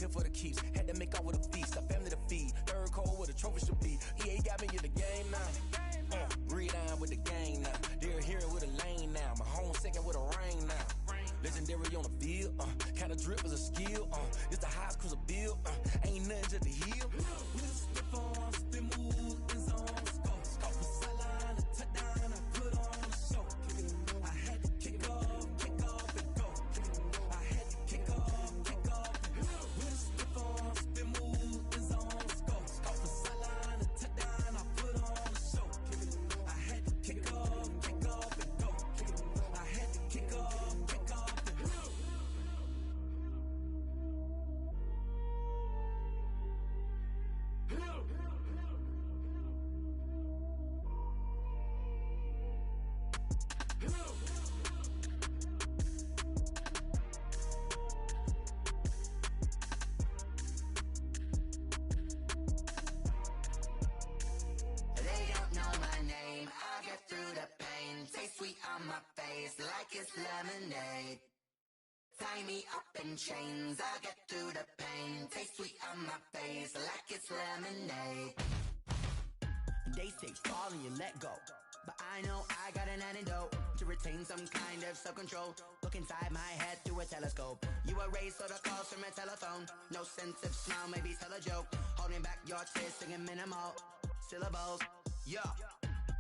here for the keeps. Had to make off with a feast, a family to feed. Third cold where the trophy should be. EA got me in the game now. Breathe down with the gang now. They're here with a lane now. My home second with a rain now. Legendary on the field, kinda drip is a skill, it's the highest cruiser bill, ain't nothing just to heal. We just slip on, spin move, in zone, scope from sideline to touchdown, I put on a show. I had to kick off and go. I had to kick off and go. We just slip on, spin move, in zone, scope from sideline to touchdown, I put on a show. I had to kick off and go. I had to kick off. It's lemonade. Tie me up in chains, I'll get through the pain. Taste sweet on my face like it's lemonade. They say fall and you let go, but I know I got an antidote to retain some kind of self-control. Look inside my head through a telescope. You erase all the calls from a telephone. No sense of smile, maybe tell a joke. Holding back your tears, singing minimal syllables. Yeah.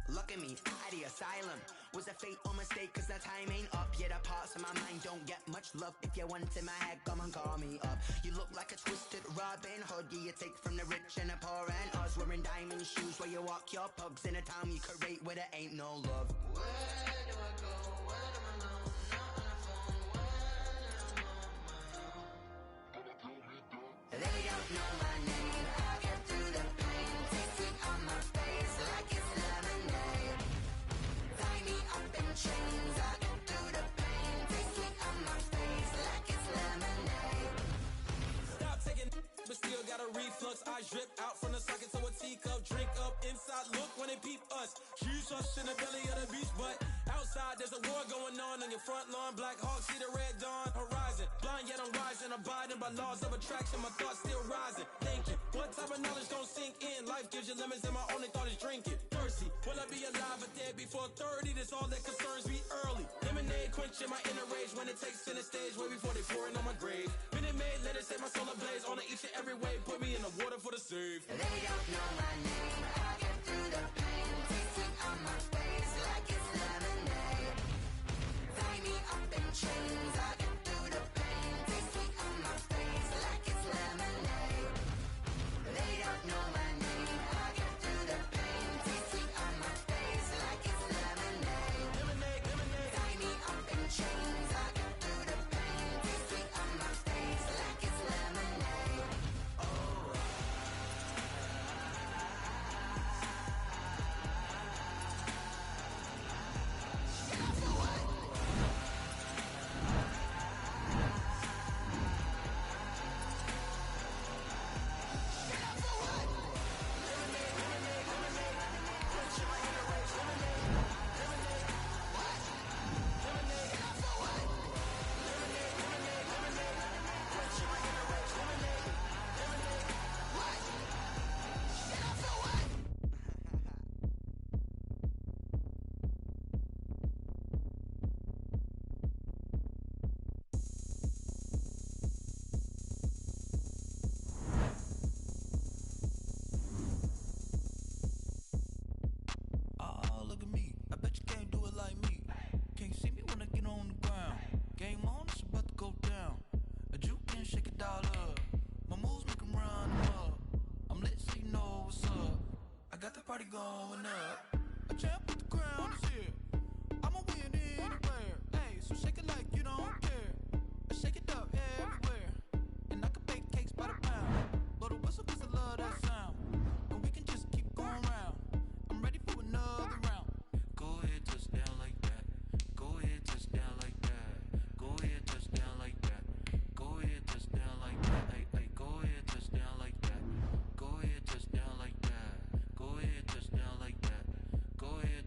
Look at me, at the asylum. Was a fate or mistake, cause the time ain't up. Yet the parts of my mind don't get much love. If you want in my head, come and call me up. You look like a twisted Robin Hood. Yeah, you take from the rich and the poor and us. Wearing diamond shoes where you walk your pugs. In a town you could rate where there ain't no love. Where do I go? Where do I know? Not on the phone. When I'm on my own. They don't know my name. I'll get through the pain. Taste it on my face like it's lemonade. Tie me up in chains. I'll get through the pain. Taste it on my face like it's lemonade. Stop taking, but still got a reflux. I drip out from the socket to a teacup. Drink up inside, look when they peep us. Shoes us in the belly of the beach, but outside there's a war going on your front lawn. Black Hawk, see the red dawn horizon. Blind yet I'm rising, abiding by laws of attraction. My thoughts still rising. Thinking, what type of knowledge gon' sink in? Life gives you lemons and my only thought is drinking. Thirsty, will I be alive or dead before 30? That's all that concerns me early. Lemonade quenching my inner rage when it takes center stage way before they pour it on my grave. Minute Maid, let it set my soul ablaze. On each and every way, put me in the water for the save. They don't know my name. I get through the pain. Taste it on my face like it's lemonade. Tie me up in chains. I get through the pain. Taste it on my face like it's lemonade. They don't know my name. I get through the pain. Taste it on my face like it's lemonade. Tie me up in chains. I get through the pain. Taste it on my face like it's lemonade. Oh, look at me. I bet you can't do it like me. Can't see me when I get on the ground. Game on, it's about to go down. A juke and shake it all up. My moves make 'em run up. I'm lit so you know what's up. I got the party going up. A champ with the crown is here. I'ma win anywhere. Hey, so shake it like you don't care. I shake it up everywhere. And I can bake cakes by the pound. Blow the whistle 'cause I love that sound. And we can just keep going round. I'm ready for another round. Go ahead, touch down like that. Go ahead, touch down like that. Go ahead, touch down like that. Go ahead, touch down like that. Hey, hey, go ahead, touch down like that. Go ahead, touch down like that. Go ahead, touch down like that. Go ahead,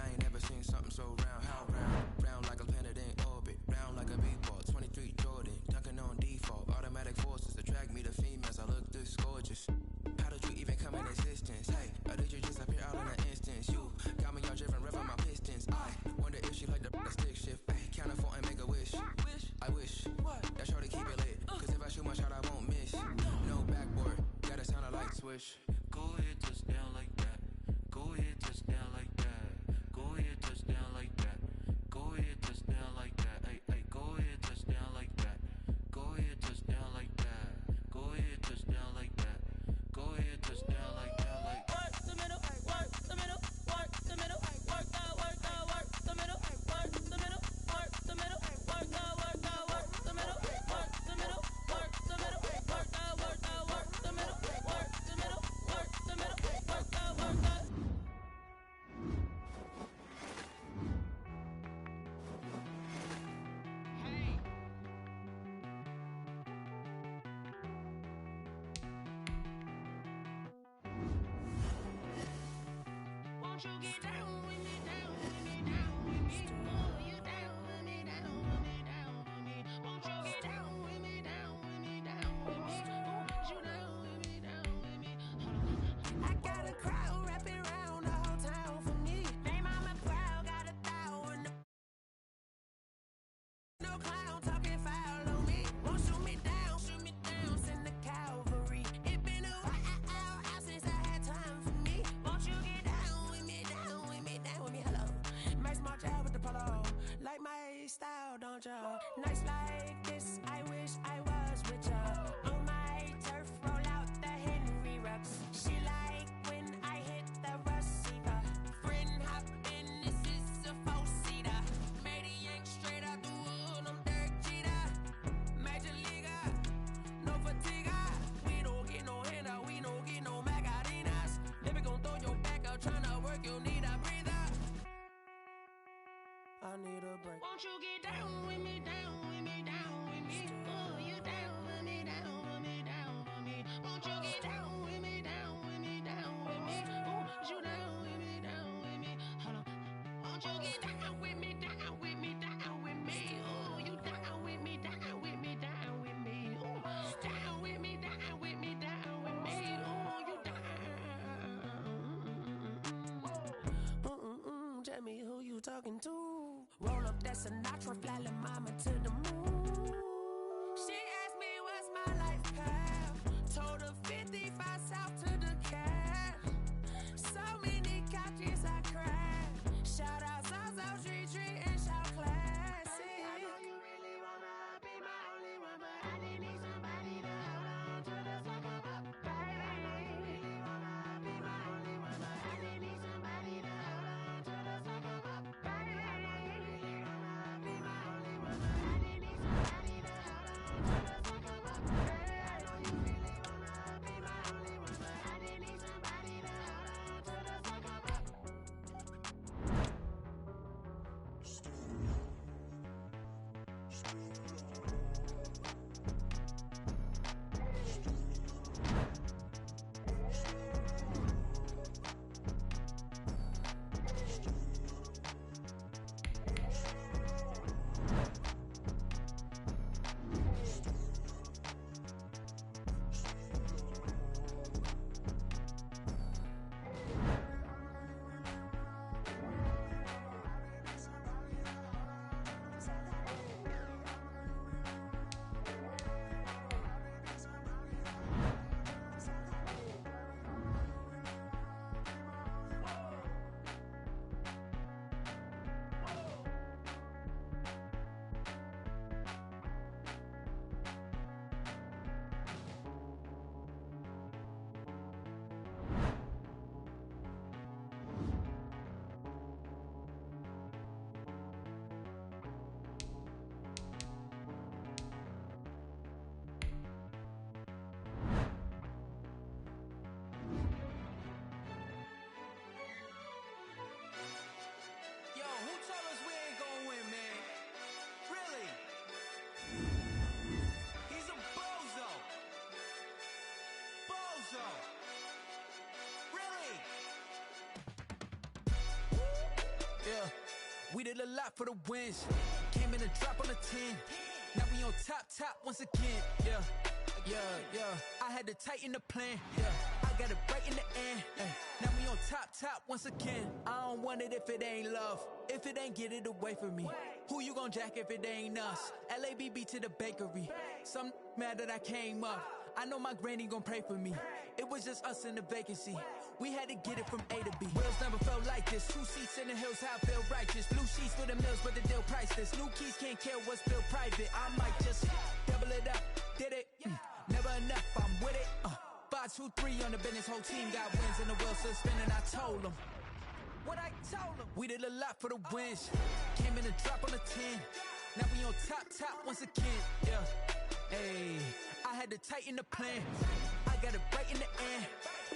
I ain't never seen something so round. How round? Round like a planet in orbit. Round like a b-ball. 23 Jordan. Dunking on default. Automatic forces attract me to females. I look this gorgeous. How did you even come in existence? Hey, or did you just appear out in an instance? You got me all driven, revving my pistons. I wonder if she like the stick shift. Ay, count a four and make a wish. I wish that shorty keep it lit. Cause if I shoot my shot, I won't miss. No backboard, gotta sound like swish. Go ahead, touch down like that. Go ahead, touch down like that. Go ahead, touch down like that. Go ahead, touch down like that. Ay, ay, go ahead, touch down like that. Go ahead, touch down like that. Go ahead, touch down like that. Go ahead, touch down like that. Like work the middle, work the middle, work the middle, work the middle, work the middle, work the middle, work the middle, work the middle, work the middle, work the middle, work the middle, work the middle, work the middle, work the middle, work the. Won't you get down with me, down with me, down with me? Oh, you down with me, down with me, down with me. Won't you get down with me, down with me, down with me? Oh, you down with me, down with me. Hold on. I got a crowd wrapping around the whole town for me. Name on my proud, got 1,000. No clown talking foul on me. Won't shoot me down, send the cavalry. It been a while since I had time for me. Won't you get down with me, down with me, down with me? Hello, Max March out with the polo. Like my style, don't ya? Nights like this, I wish I was with ya. On my turf, roll out the Henry Rux. She like when I hit the receiver. Friend hop in, this is a four-seater. Made a yank straight out the wood, I'm Derek Jeter. Major leaguer, no fatigue. We don't get no handout, we don't get no Magarinas. Never gon' throw your back out, tryna work, you need a breather. I need a break. Won't you get down with me, down with me, down with me? Oh, you down with me, down with me, down with me. Won't you get down with me, down with me, down with me? Oh, you down with me, down with me. Hold on. Won't you get down with me, down with me, down with me? Oh, you down with me, down with me, down with me. Oh, down with me, down with me, down with me. Oh, you down. Tell me who you talking to. Roll up that Sinatra, fly la mama to the moon. She asked me what's my life path. Told her 55 south to the cat. So many couches I cried. Shout out South Street and shout classy. I know you really wanna be my only one, but I didn't need somebody to hold on to the second up. Baby, I know you really wanna be my only one, but I didn't need somebody to hold on to the second up. Baby, I know you really wanna be my only one, but I didn't need somebody. Yeah, we did a lot for the wins. Came in a drop on a 10. Now we on top once again. Yeah. I had to tighten the plan. Yeah, I got it right in the end. Now we on top once again. I don't want it if it ain't love. If it ain't, get it away from me. Who you gon' jack if it ain't us? LABB to the bakery. Some mad that I came up. I know my granny gon' pray for me. It was just us in the vacancy. We had to get it from A to B. Wheels never felt like this. 2 seats in the hills, how I feel righteous. Blue sheets for the mills, but the deal priceless. New keys can't kill what's still private. I might just double it up. Did it? Never enough, I'm with it. 5, 2, 3 on the business. Whole team got wins and the wheels still spinning. I told them. What I told them. We did a lot for the wins. Came in a drop on a 10. Now we on top once again. Yeah. Hey, I had to tighten the plan. I got it right in the end.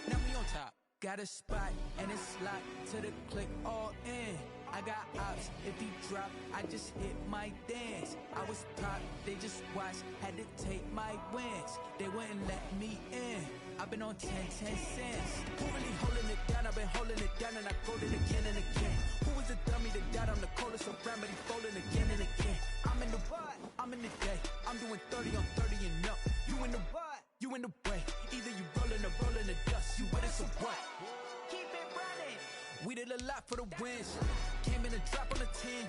Now we on top. Got a spot and it's locked to the click all in. I got ops, if he drop, I just hit my dance. I was top, they just watched, had to take my wins. They wouldn't let me in. I've been on 10 cents. Who really holding it down? I've been holding it down and I go it again and again. Who was the dummy that died? I'm the coldest around, but he folding again and again. I'm in the what? I'm in the day. I'm doing 30 on 30 and up. You in the what? You in the way. Either you rolling or rolling the dust. You with us or what? Keep it running. We did a lot for the wins. Came in a drop on a 10.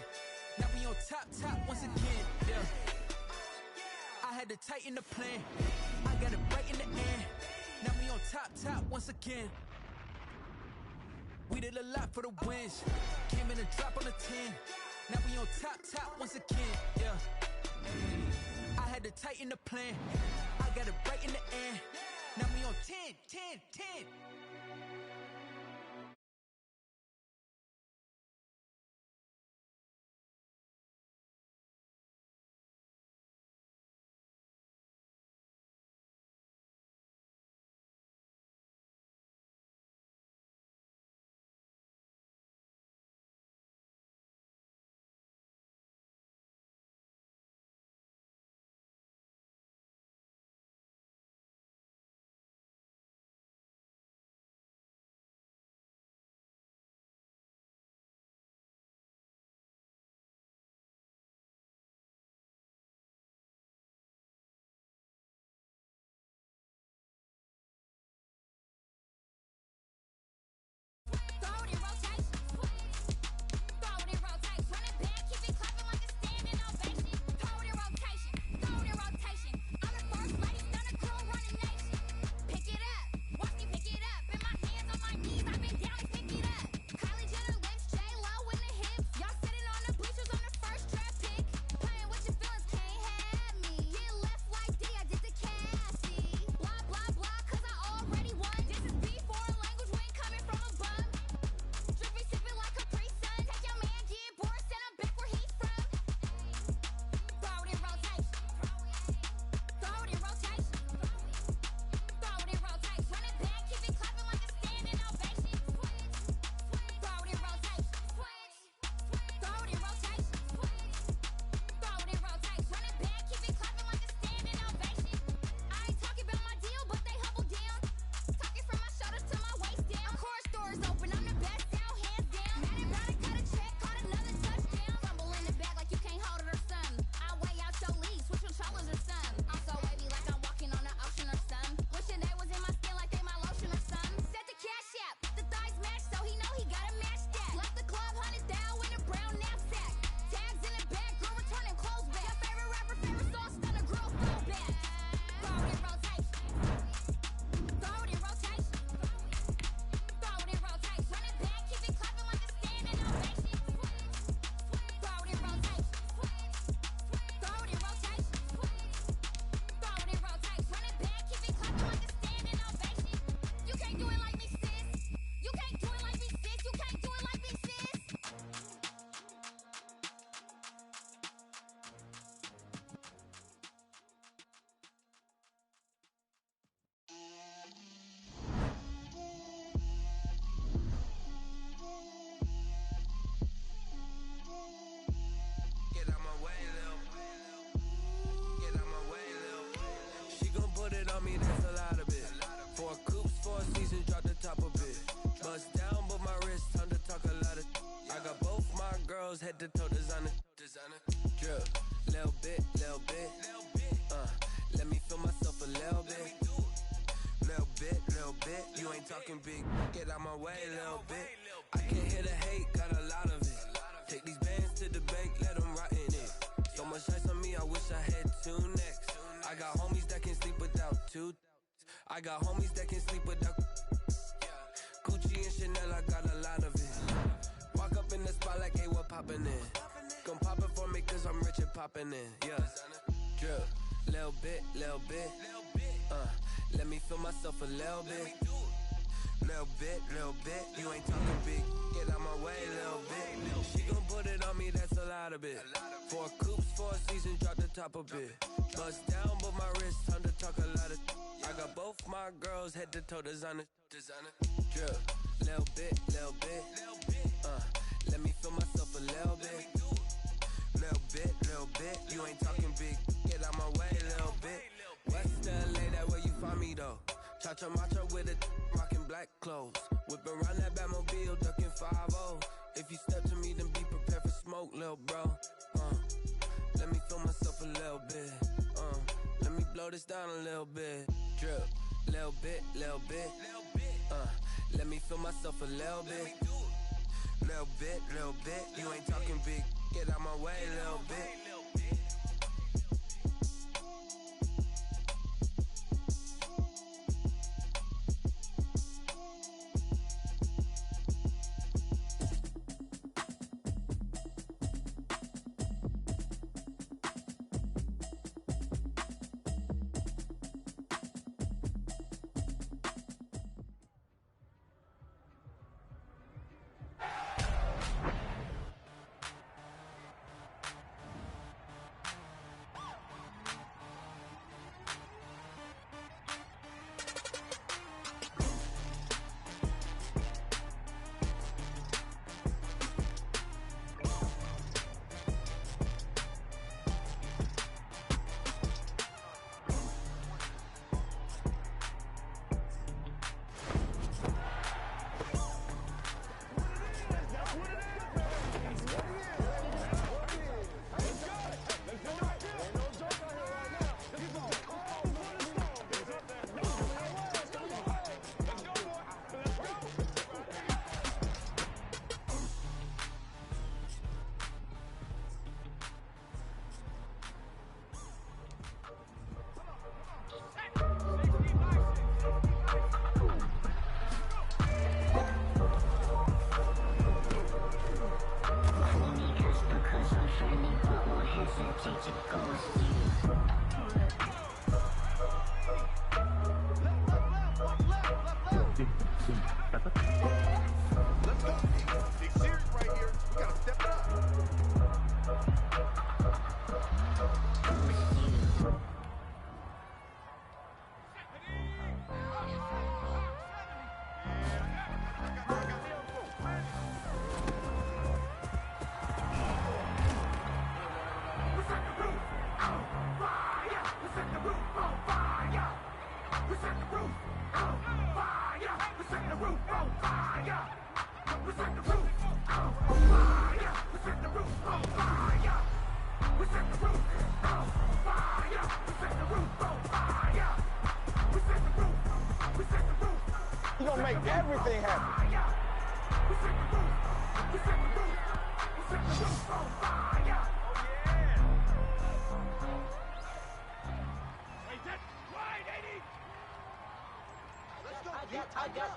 Now we on top once again. Yeah. I had to tighten the plan. I got it right in the end. Now we on top once again. We did a lot for the wins. Came in a drop on a 10. Now we on top once again. Yeah. I had to tighten the plan. I got it right in the end. Now we on 10. girls head to toe designer. Drip, little bit. Let me feel myself a little bit. Little bit. You ain't talking big. Get out my way, little bit. I can hear the hate, got a lot of it. Take these bands to the bank, let them rot in it. So much ice on me, I wish I had two necks. I got homies that can sleep without two. I got homies that can sleep without Gucci and Chanel, I got a lot of it. Walk up in the spot like, hey, what poppin' in? Gon' pop it for me cause I'm rich and poppin' in. Yeah, drip, little bit. Let me feel myself a little bit. Little bit. You ain't talking big. Get out my way, little bit. She gon' put it on me, that's a lot of it. 4 coops, 4 seasons, drop the top a bit. Bust down, but my wrist, time to talk a lot of. I got both my girls head to toe designer. Drip, little bit. Let me feel myself a little bit. Little bit. You ain't talking big. Get out my way, little bit. West LA, that where you find me though. Cha-cha macha with it, rockin' black clothes. Whip around that Batmobile, ducking 5-0. If you step to me, then be prepared for smoke, lil' bro. Let me feel myself a little bit. Let me blow this down a little bit. Drip, little bit. Let me feel myself a little bit. Little bit. You ain't talking big. Get out my way, little bit. You gonna make everything happen.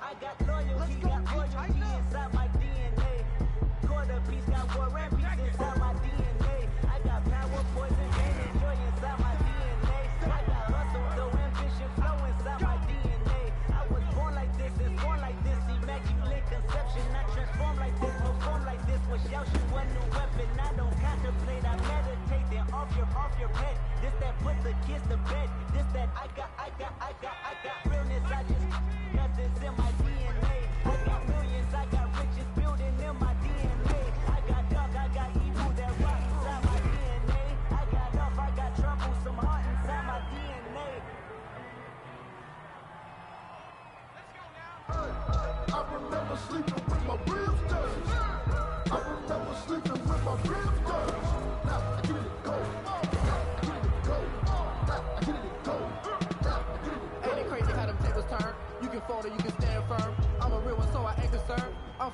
I got loyalty, got royalty inside my DNA. Quarter piece, got war and peace inside my DNA. I got power, poison, pain, and joy inside my DNA. I got hustle, though ambition, flow inside my DNA. I was born like this, is born like this, immaculate conception. I transform like this, perform like this. Was Yoshi one new weapon? I don't contemplate, I meditate. Then off your head. This that put the kids to bed. This that I got realness. I just nothing's in my DNA. I got millions, I got riches building in my DNA. I got dark, I got evil that rocks inside my DNA. I got off, I got trouble, some heart inside my DNA. I remember sleeping with my ribs dirty. I remember sleeping with my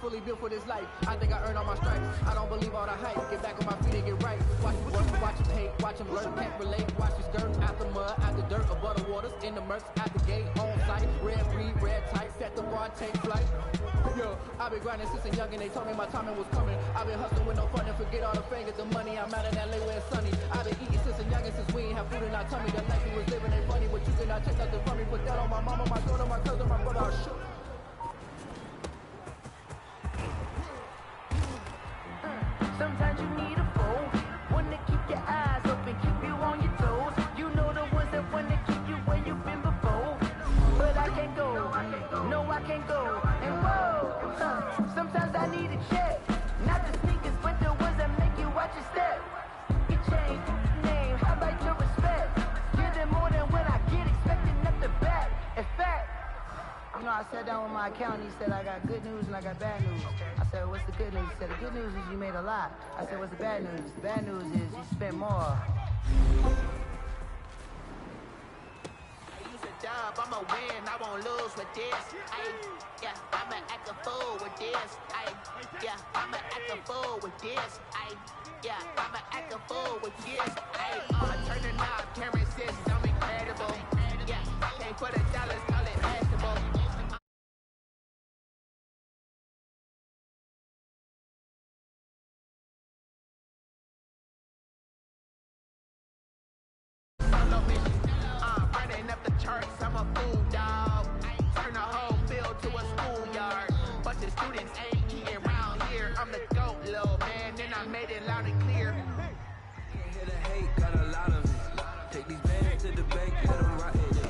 fully built for this life. I think I earned all my stripes. I don't believe all the hype. Get back on my feet and get right. Watch them work, watch them hate, watch them lurk, can't relate. Watch the skirt, out the mud, out the dirt, above the waters, in the murks, at the gate, on site. Red breed, red tight, set the bar, take flight. Yo, I've been grinding since a young and they told me my timing was coming. I've been hustling with no fun and forget all the fingers, the money. I'm out in LA where it's sunny. I've been eating since a young and since we ain't have food in our tummy. The life we was living ain't funny, but you cannot take nothing from me. Put that on my mama, my daughter, my cousin, my brother, I'll shoot. Sometimes you need a foe, one to keep your eyes open, keep you on your toes. You know the ones that want to keep you where you've been before. But I can't go, no I can't go. And whoa, sometimes I need a check. Not the sneakers, but the ones that make you watch your step. You change name, how about your respect? Give them more than what I get, expecting nothing back. In fact, you know, I sat down with my accountant, he said I got good news and I got bad news. I said, what's the good news? He said, the good news is you made a lot. I said, what's the bad news? The bad news is you spent more. Job, I'ma win, I won't lose with this. Yeah, I'ma act a fool with this. Yeah, I'ma act a fool with this. Yeah, I'ma act a fool with this. Turn the knob, camera says I'm incredible. Yeah, can't put $1, call it vegetable. Running up the charts, I'm a fool dog. Turn the whole field to a schoolyard. Bunch of students ain't eating around here. I'm the GOAT, little man, and I made it loud and clear. Hear the hate, got a lot of it. Take these bands to the bank, let them rot in it.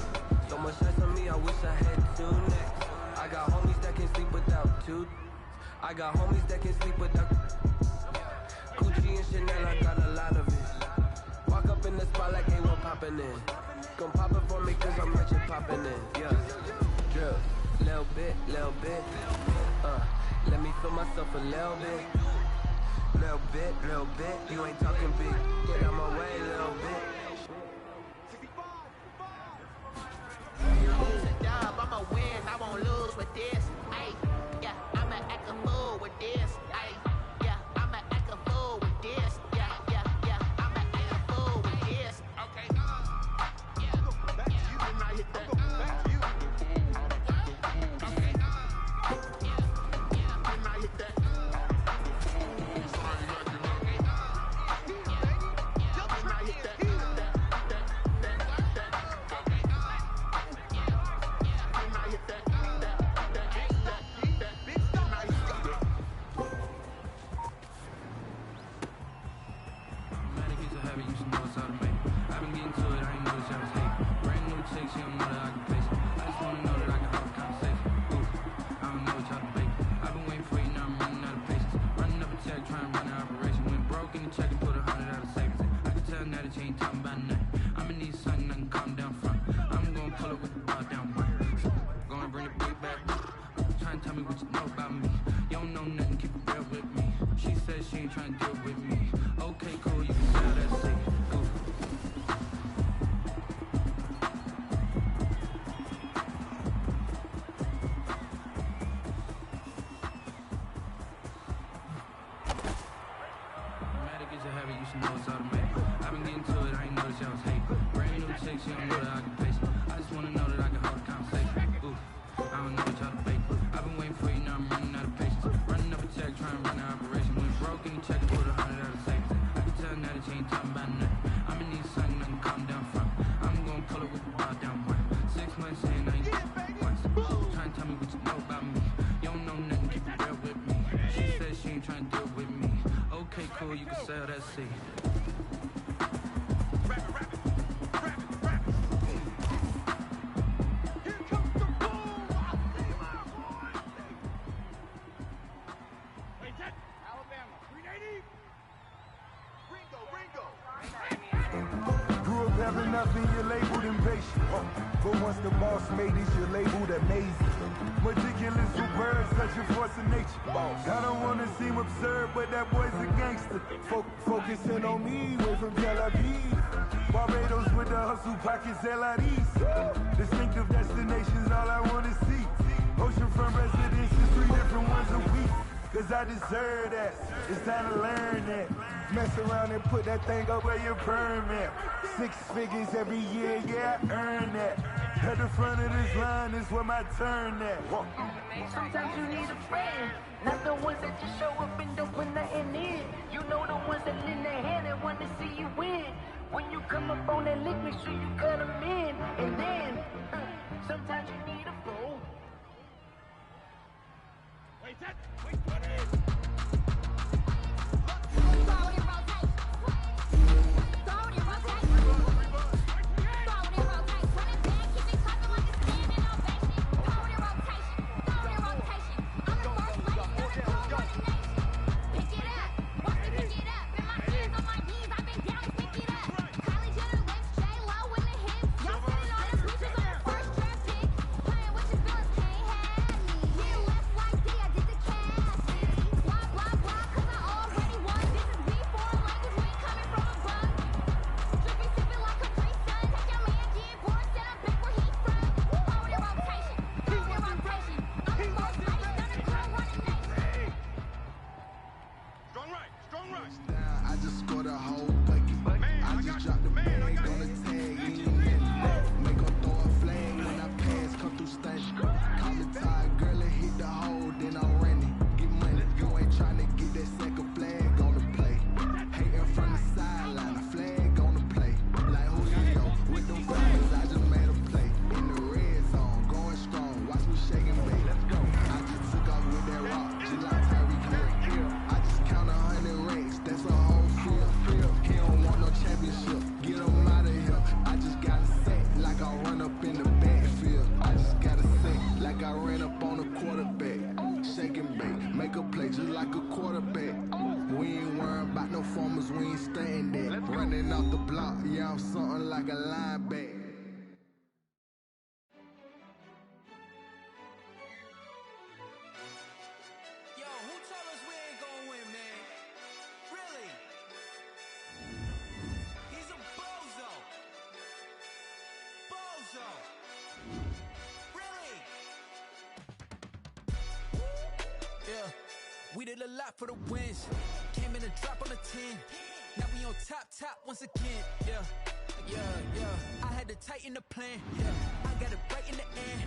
So much stress on me, I wish I had two necks. I got homies that can sleep without two. I got homies that can sleep without Gucci and Chanel, I got a lot of it. Walk up in the spot like ain't one poppin' in. Gon' pop it for me cause I'm rich and poppin' in. Yeah, drip, little bit, let me feel myself a little bit, you ain't talking big, get out my way, little bit. Job, I'ma win, I won't lose with this. Yeah, I'ma act a fool with this. Yeah, I'ma act a fool with this. Yeah, I'ma act a fool with this. Okay, yeah, back to you, and I hit that. Back to you. Okay, yeah, and I hit that. You can sell that seed. Grew up having nothing, you're labeled impatient. But once the boss made it, you're labeled amazing. Meticulous with words, such a force of nature. I don't wanna seem absurd, but that boy's a gangster. Focusing on me, way from Tel Aviv. Barbados with the hustle pockets, LIDs. Distinctive destinations, all I wanna see. Oceanfront residences, 3 different ones a week. cause I deserve that. It's time to learn that. Mess around and put that thing up where your permit. 6 figures every year, yeah, I earn that. At the front of this line is where my turn at. Sometimes you need a friend, not the ones that just show up and don't put nothing in. You know the ones that lend their hand and want to see you win. When you come up on that lick, make sure you cut them in. And then, sometimes you need a fool. Wait, what is? I just scored a whole bucket. I just dropped the bag on the tag. Make her throw a flag when I pass, come through station. Call the tide, girl, and hit the hole, then I'm running. Get money, you ain't trying to get that second flag on the play. Hating from the sideline, a flag on the play. Like Julio, with them flags, I just made a play. In the red zone, going strong, watch me shaking bait. Let's go. I just took off with that rock, just like Tyreek Hill. I just count 100 racks, that's a whole field. He don't want no championship, get him out of here. I just gotta say, like I run up in the backfield. I just gotta say, like I ran up on a quarterback. Shaking bait, make a play just like a quarterback. We ain't worrying about no formers, we ain't staying there. Running off the block, yeah, I'm something like a linebacker. Yo, who told us we ain't gonna win, man? Really? He's a bozo. Bozo. Really? Yeah, we did a lot for the wins. Came in a drop on the 10. Now we on top once again. Yeah. I had to tighten the plan. Yeah, I got it right in the end.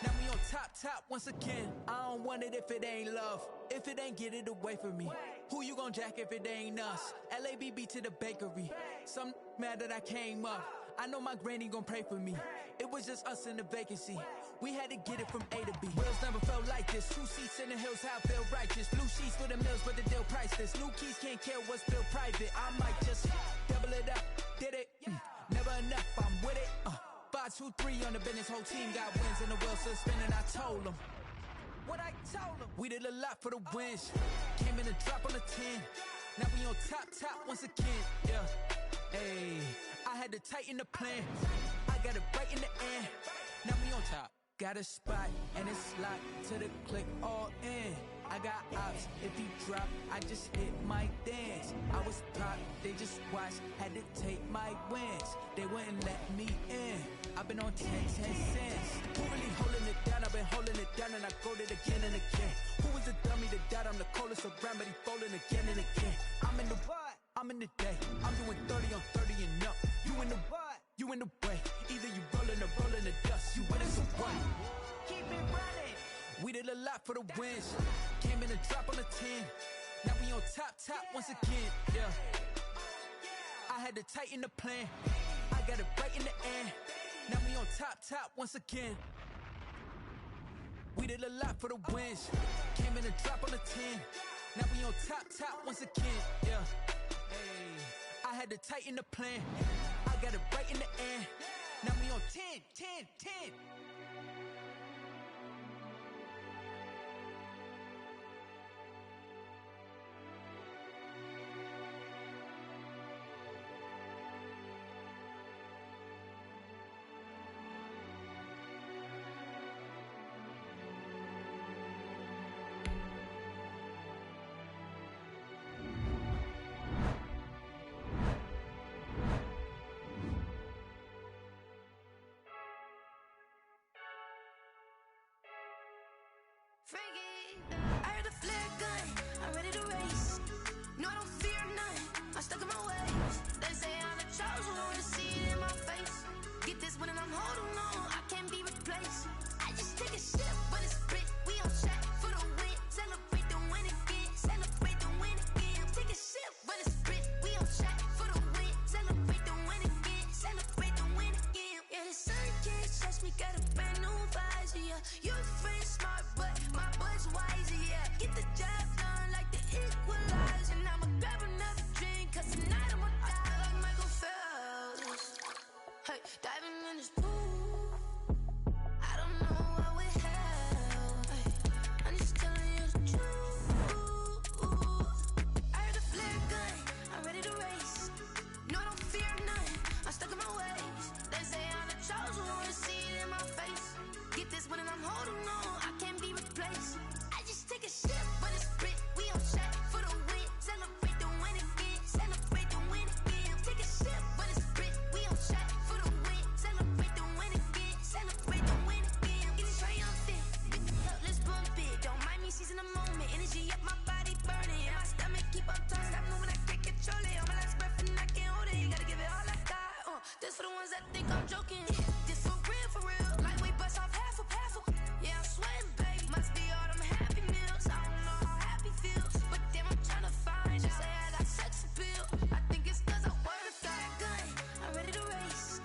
Now we on top once again. I don't want it if it ain't love. If it ain't, get it away from me. Who you gon' jack if it ain't us? LABB to the bakery. Some mad that I came up. I know my granny gon' pray for me. It was just us in the vacancy. We had to get it from A to B. Wheels never felt like this. 2 seats in the hills, how I feel righteous. Blue sheets for the mills, but the deal priceless. New keys can't care what's built private. I might just double it up. Did it? Never enough, I'm with it. 5, 2, 3 on the business. Whole team got wins and the wheels still spinning. I told them what I told them. We did a lot for the wins. Came in a drop on the 10. Now we on top once again. Yeah. Hey, I had to tighten the plan. I got it right in the end. Now we on top. Got a spot and it's locked to the click all in. I got ops, if he drop, I just hit my dance. I was top, they just watched, had to take my wins. They wouldn't let me in. I've been on 10 cents. Who really holding it down? I've been holding it down and I go it again and again. Who was the dummy that died? I'm the coldest around, but he folding again and again. I'm in the what? I'm in the day. I'm doing 30 on 30 and up. You in the what? You in the way. Either you rolling or rolling the dust. You winning some what? Keep it running. We did a lot for the wins. Came in a drop on the 10. Now we on top once again. Yeah. I had to tighten the plan. I got it right in the end. Now we on top once again. We did a lot for the wins. Came in a drop on the 10. Now we on top once again. Yeah. Hey, I had to tighten the plan. I got it right in the end. Now we on 10. Freaky, I heard the flare gun, I'm ready to race. No, I don't fear none, I'm stuck in my ways. They say I'm the chosen one, see it in my face. Get this one and I'm holding on, I can't be replaced. I just take a sip, but it's split, we on track for the win. Celebrate the win again, celebrate the win again. Take a sip, but it's split, we on track for the win. Celebrate the win again, celebrate the win again. Yeah, the sun can't touch me, got a brand new visor, yeah. Your friend smart, but my boy's wiser, yeah. Get the job done like the equalizer. Now I'ma grab another drink, cause tonight I'ma die like Michael Phelps. Hey, diving in this pool, I don't know what we have. Hey, I'm just telling you the truth. I heard a flare gun, I'm ready to race. No, I don't fear none, I'm stuck in my ways. They say I'm the chosen one, see it in my face. Get this one and I'm holding on, I can't be replaced. I just take a sip, but it's split, we on track for the win. Celebrate the win again, celebrate the win again. Take a sip, but it's split, we on track for the win. Celebrate the win again, celebrate the win again. Get it triumphant, let's bump it. Don't mind me seizing the moment, energy up my body burning. And my stomach keep up tossed, I know when I can't control it. On my last breath and I can't hold it, you gotta give it all I got. This for the ones that think I'm joking. This for real, like we bust off half a. Yeah, I'm sweating, babe, must be all them happy meals. I don't know how happy feels, but damn, I'm tryna find you. Say I got sex appeal, I think it's cause I wear a fire gun, I'm ready to race.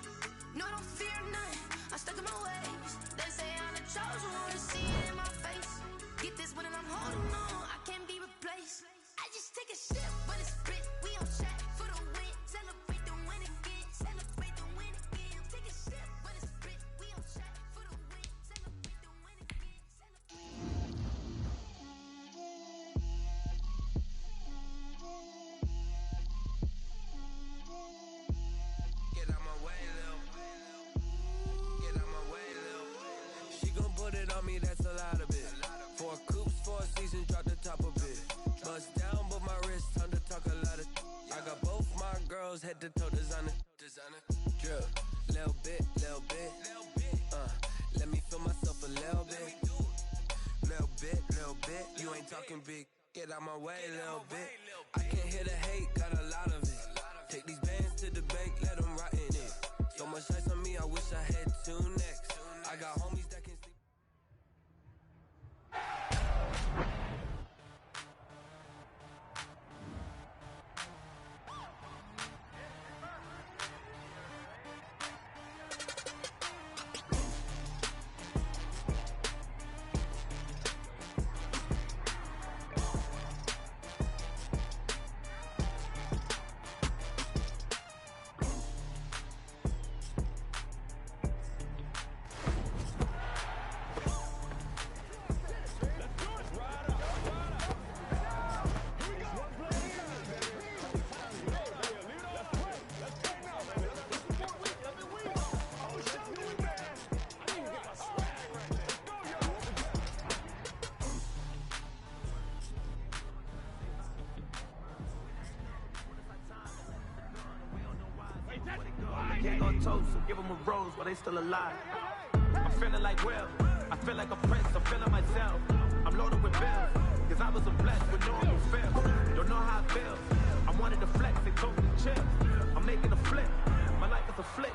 No, I don't fear none, I'm stuck in my ways. They say I'm the chosen one, see it in my face. Get this one and I'm holding on, I can't be replaced. I just take a sip, but it's split, we on track for the win. Celebrate the win again, celebrate the win again. Take a sip, but it's split, we on track for the win. Celebrate the win again, celebrate. Get out my way, Lil. Get out my way, Lil. She gon' put it on me, that's a lot of it. 4 coops, 4 seasons, drop the top a bit. Bust down, but my wrist, time to talk a lot of. I got both my girls, head to toe designer. Drip, little bit. Let me feel myself a little bit. Little bit. You ain't talking big. Get out my way, little bit. I can't hear the hate, got a lot of it. Take these bands to the bank, let them rot in it. So much ice on me, I wish I had 2 necks. I got homies that can sleep. Can't go toast, so give them a rose while they still alive. I'm feeling like Will, I feel like a prince, I'm feeling myself. I'm loaded with bills, cause I was a blessed with normal feel. Don't know how it feels, I wanted to flex, they told me to chill. I'm making a flip, my life is a flick.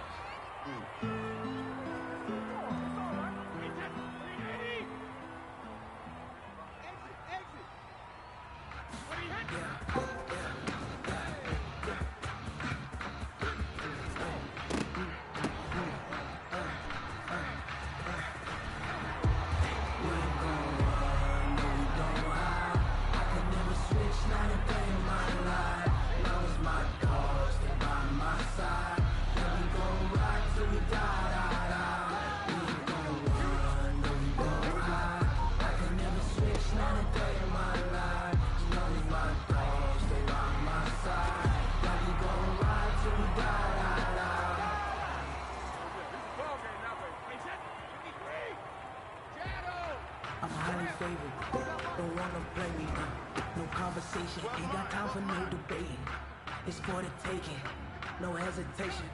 I'm highly favored, don't wanna play me. No conversation, ain't got time for no debating. It's for the taking, no hesitation.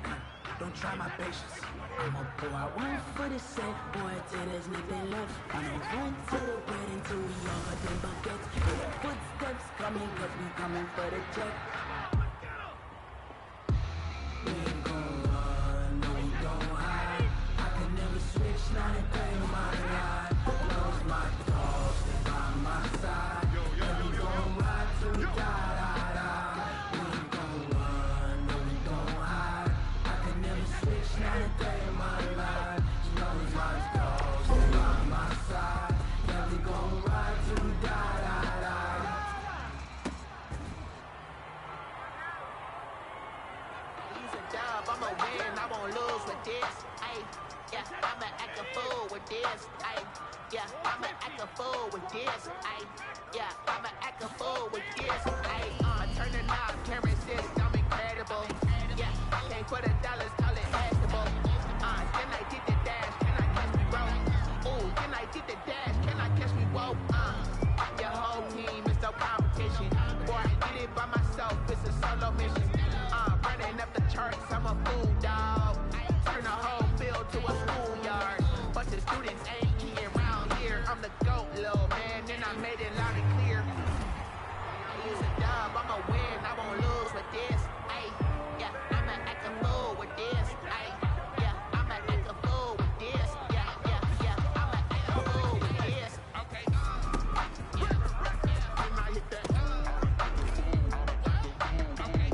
don't try my patience. I'ma pour out one for the set, boy, till there's nothing left. I know run to the wedding till we all got them buckets. Hear the footsteps coming, cause we coming for the check. We ain't gon' run, no we gon' hide. I can never switch, not a thing on my ride. Lost my dogs, they by my side. And we gon' ride till we die, die, die. We ain't gon' run, no we gon' hide. I can never switch, not a thing on my ride. Lost my dogs, they by my side. And we gon' ride till we die, die, die. Use a dub, I'ma win, I won't lose with this. Ayy, yeah, I'ma act a fool with this. Ayy, yeah, I'ma act a fool with this. Ayy, yeah, I'ma act a fool with this. Ayy, turn the knob, camera says I'm incredible. Yeah, came for the dollars, call it basketball. Can I get the dash? Can I catch me roll? Ooh, can I get the dash? Can I catch me roll? Your whole team is no competition. Boy, I did it by myself, it's a solo mission. Running up the charts, I'm a fool, dog. Turn the whole field to a schoolyard. Bunch of students ain't eating around here. I'm the GOAT, little man, and I made it loud and clear. Use a dub, I'ma win, I won't lose with this. Ayy, yeah, I'ma act a fool with this. Ayy, yeah, I'ma act a fool with this. Yeah, yeah, yeah, I'ma act a fool with this. Okay, yeah, and I hit that. Okay,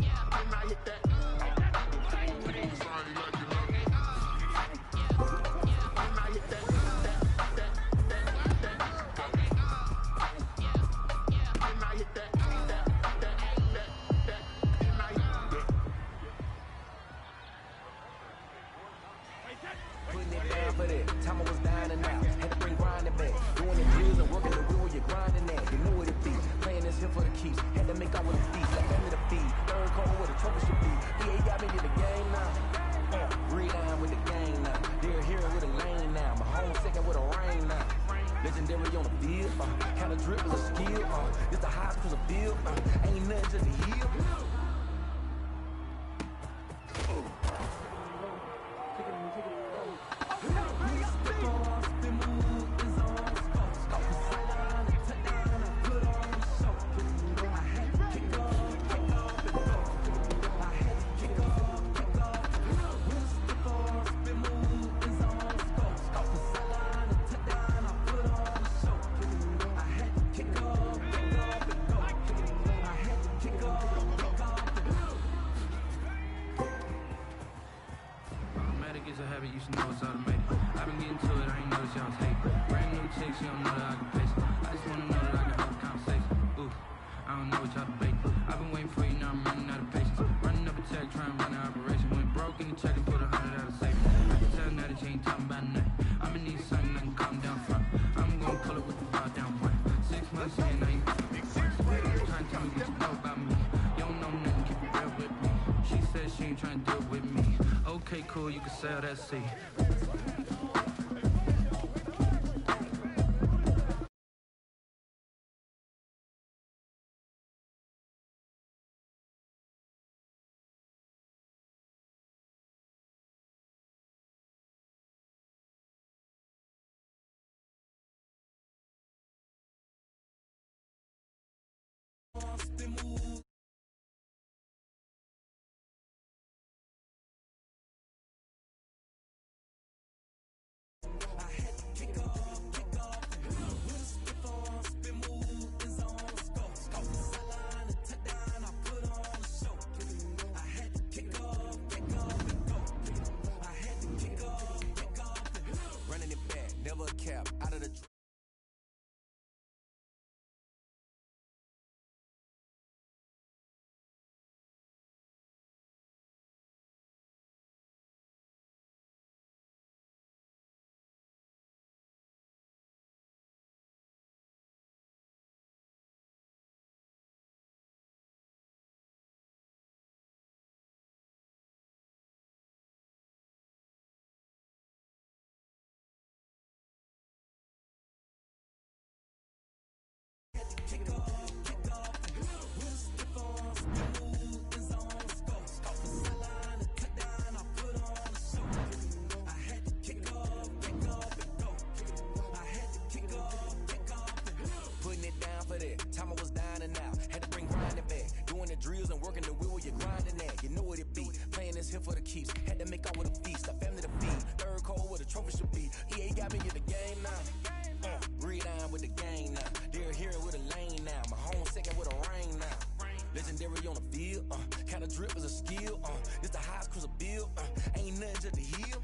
yeah, and I hit that. Putting it down for that. Time I was dying and out. Had to bring grinding back. Doing the drills and working the wheel where you're grinding at. You know what it be. Playing this here for the keeps. Had to make out with the feast. Like family to feed. Third cold where the trophy should be. EA got me in the game now. Reline with the game now. They're here with a lane now. My home second with a rain now. Legendary on the field. Kind of drip is a skill. It's the highest cause of field. Ain't nothing just a heel. Automatic is a habit, you should know it's automated. I've been getting to it, I ain't noticed y'all's hate. Brand new chick, she don't know that I can pace it. I just wanna know that I can have a conversation. Ooh, I don't know what y'all debating. I've been waiting for you, now I'm running out of patience. Running up a check, trying to run an operation. Went broke in the check and put 100 out of savings. I can tell now that you ain't talking about nothing. I'ma need something that can calm down front. I'm gonna pull it with the fire down front. 6 months in, I ain't trying to tell me what you know about me. You don't know nothing, keep it real with me. She said she ain't trying to deal with me. Okay, cool, you can sell that seed. was down and out. Had to bring grinding back. Doing the drills and working the wheel where you're grinding at. You know what it be. Playing this here for the keeps. Had to make out with a feast. A family to feed. Third cold where the trophy should be. EA got me in the game now. Read on with the game now. They're here with a lane now. My home second with a rain now. Legendary on the field. Kind of drip is a skill. It's the highest cruiser bill. Ain't nothing just to heal.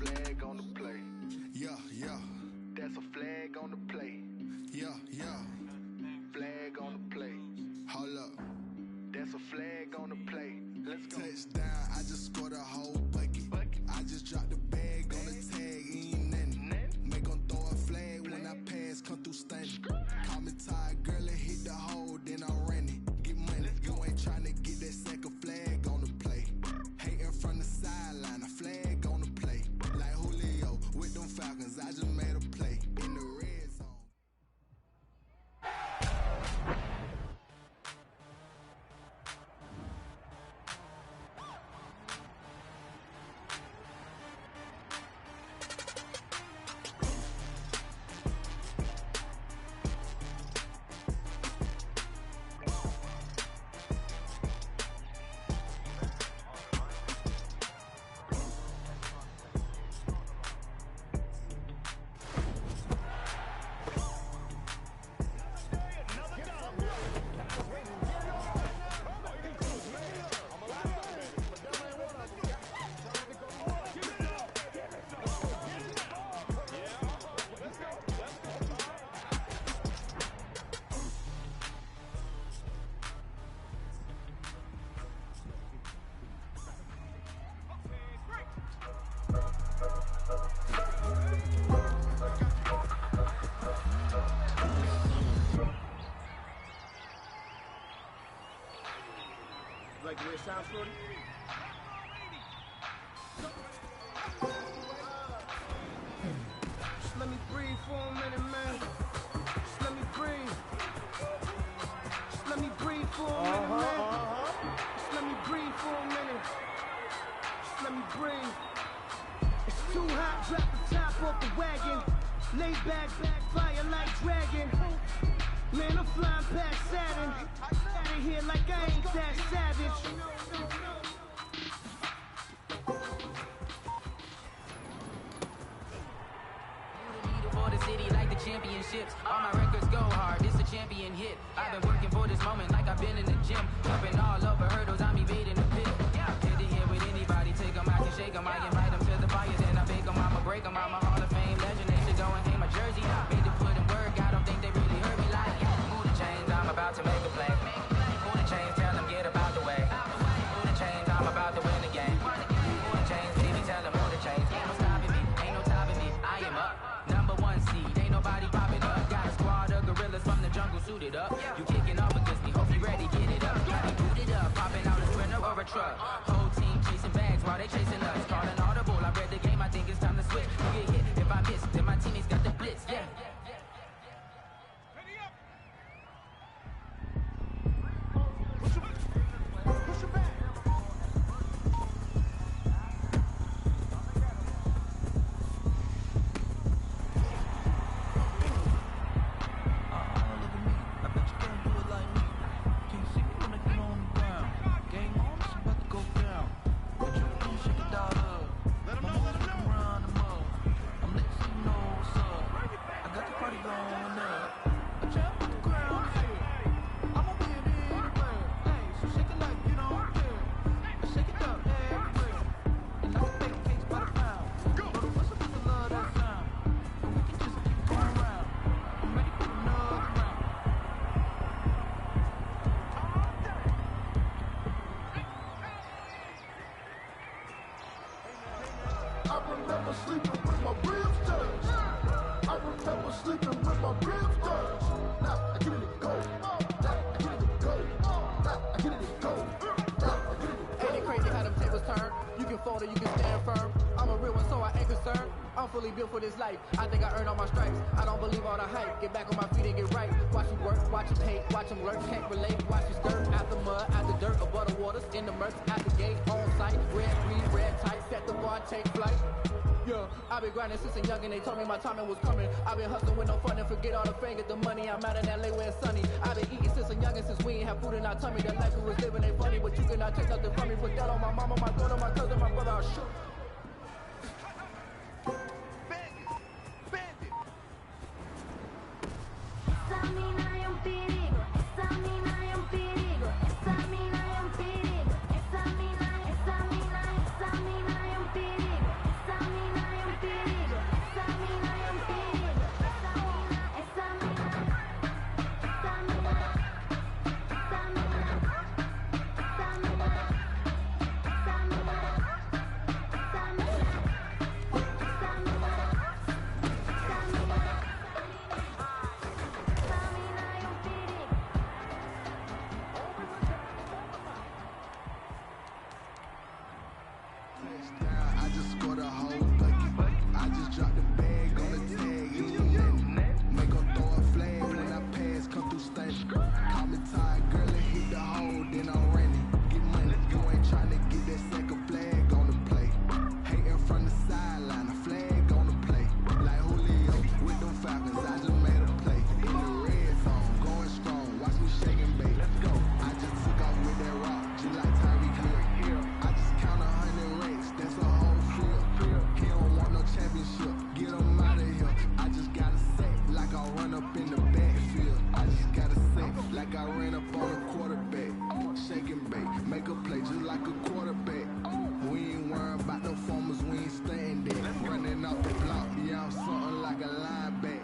Flag on the play. Yeah, yeah. That's a flag on the play. Yeah, yeah. Flag on the play. Hold up. That's a flag on the play. Let's go. Touchdown, I just scored a whole bucket. I just dropped the bag on the tag, ain't nothing. Make 'em throw a flag when I pass, come through stunning. Call me tired, girl, and hit the hole, then I ran it. Get money, you ain't tryna get that second flag on the play. Hating from the sideline, a flag on the play. Like Julio with them Falcons, I just made a play in the red zone. Like the way it sounds, Shorty? Just let me breathe for a minute, man. Just let me breathe. Just let me breathe for a minute, man. Just let me breathe for a minute. Just let me breathe. It's too hot, drop the top off the wagon. Lay back, fire like dragon. Man, I'm flying past Saturn. Out of here like I ain't that savage. For the city like the championships. All my records go hard, it's a champion hit. I've been working for this moment like I've been in the gym. Jumping all over hurdles, I'm evading the pit. Hit the hit with anybody, take them, I can shake them. I invite them to the fire, then I bake them, I'ma break them. I'm a Hall of Fame legend, they should go and hang my jersey. Made to put in work, I don't think they really heard me like move the chains, I'm about to make a play. Move the chains, tell them get about the way. Move the chains, I'm about to win the game. Move the chains, baby, tell them move the chains. Ain't no stopping me, ain't no topping me, I am up. Number one seed, ain't nobody popping up. Got a squad of gorillas from the jungle suited up. You kicking up against me, hope you ready, get it up. Got me booted up, popping out a sprinter or a truck. Whole team chasing bags while they chasing us. Calling audible, I read the game, I think it's time to switch. You get hit, if I miss, then my teammates got the blitz, yeah. real stones. Nah, I get it go. Nah, I get it go. Nah, I get it go. Ain't it crazy how them tables turn? You can fold or you can stand firm. I'm a real one, so I ain't concerned. I'm fully built for this life. I think I earned all my stripes. I don't believe all the hype. Get back on my feet and get right. Watch you work, watch you hate, watch them lurk, can't relate. Watch you skirt out the mud, out the dirt, above the waters, in the murks, out the gate, on site. Red breeze, red tight, set the bar, take flight. Yeah, I been grinding since a young and they told me my timing was coming. I been hustling with no fun and forget all the fame, get the money. I'm out in LA where it's sunny. I been eating since a young and since we ain't have food in our tummy. The life we was living ain't funny, but you cannot take nothing from me. Put that on my mama, my daughter, my cousin, my brother, I'll shoot. I just scored a whole bucket. I just dropped the bag on the tag. Make her throw a flag when I pass, come through station. Call me tired, girl, and hit the hole, then I'm running. Get money, you ain't tryna get that second flag on the play. Hating from the sideline, a flag on the play. Like Julio with them Falcons, I just made a play. In the red zone, going strong, watch me shake and bake. Let's go. I just took off with that rock, just like Tyreek Hill. I just count 100 racks, that's a whole field. He don't want no championship, get him out of here. I just gotta say, like I run up in the backfield. I just gotta say, like I ran up on a quarterback. Shake and bake, make a play just like a quarterback. We ain't worrying about no formers, we ain't staying there. Running off the block, yeah, I'm something like a linebacker.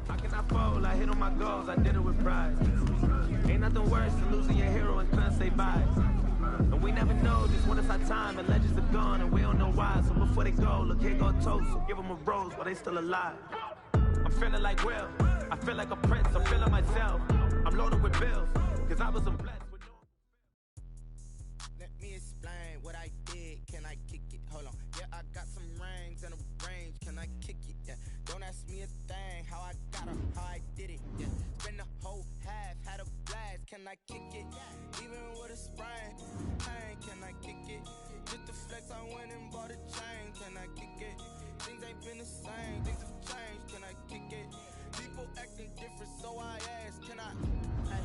How can I fold? I hit on my goals, I did it with pride. Ain't nothing worse than losing your hero and couldn't say bye. And we never know just when it's our time, and legends are gone and we don't know why. So before they go, look, here go toast, so give them a rose while they still alive. I'm feeling like Will, I feel like a prince, I'm feeling myself. I'm loaded with bills, cause I was blessed with no... Let me explain what I did, can I kick it? Hold on, yeah, I got some rings and a range, can I kick it? Yeah, don't ask me a thing, how I got her, how I did it, yeah. Spend the whole half, had a blast, can I kick it? Even with a sprain, pain, can I kick it? Just the flex, I went and bought a chain, can I kick it? Things ain't been the same, things have changed, can I kick it? People acting different, so I ask, can I? Hey,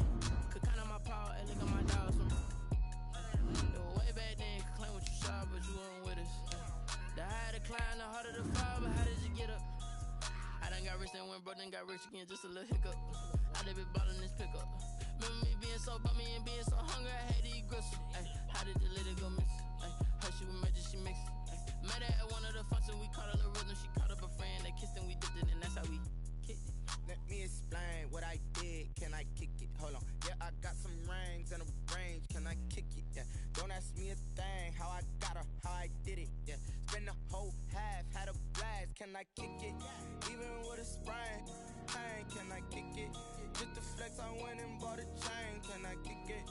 could count on my power and look at my dogs. The way back then, could claim what you saw, but you weren't with us. The higher the climb, the harder the fall, but how did you get up? I done got rich and went broke, then got rich again, just a little hiccup. I done been ballin' this pickup. Remember me being so bummy and being so hungry, I had to eat gristle. Ay, how did the lady go miss? Ay, her she with magic, she mixed. Met her at one of the functions, we caught a little rhythm, she caught up a friend, they kissed and we dipped it, and that's how we kicked it. Let me explain what I did, can I kick it? Hold on, yeah, I got some rings and a range, can I kick it? Yeah, don't ask me a thing, how I got her, how I did it? Yeah, spend the whole half, had a blast, can I kick it? Even with a sprain, pain, can I kick it? Just the flex, I went and bought a chain, can I kick it?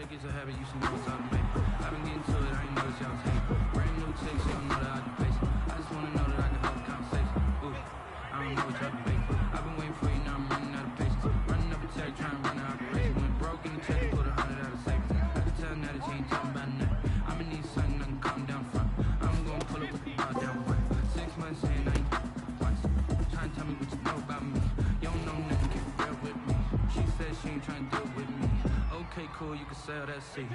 like it's a habit, you should know it's automated. I've been getting to it, I ain't noticed y'all was hating. Brand new chicks, y'all know that I do face. I just wanna know that I can hold the conversation. Ooh, I don't know what y'all debating. I've been waiting for you, now I'm running out of patience. Running up a check, trying to run an operation. Went broke in the check and put 100 out of savings. I can tell now that you ain't talking about nothing. I'ma need something that can calm down front. I'm gonna pull up with the bar down one. 6 months in, I ain't twice. Trying to tell me what you know about me. You don't know nothing, keep it real with me. She said she ain't trying to deal with me. Okay, cool, you can sell that seat.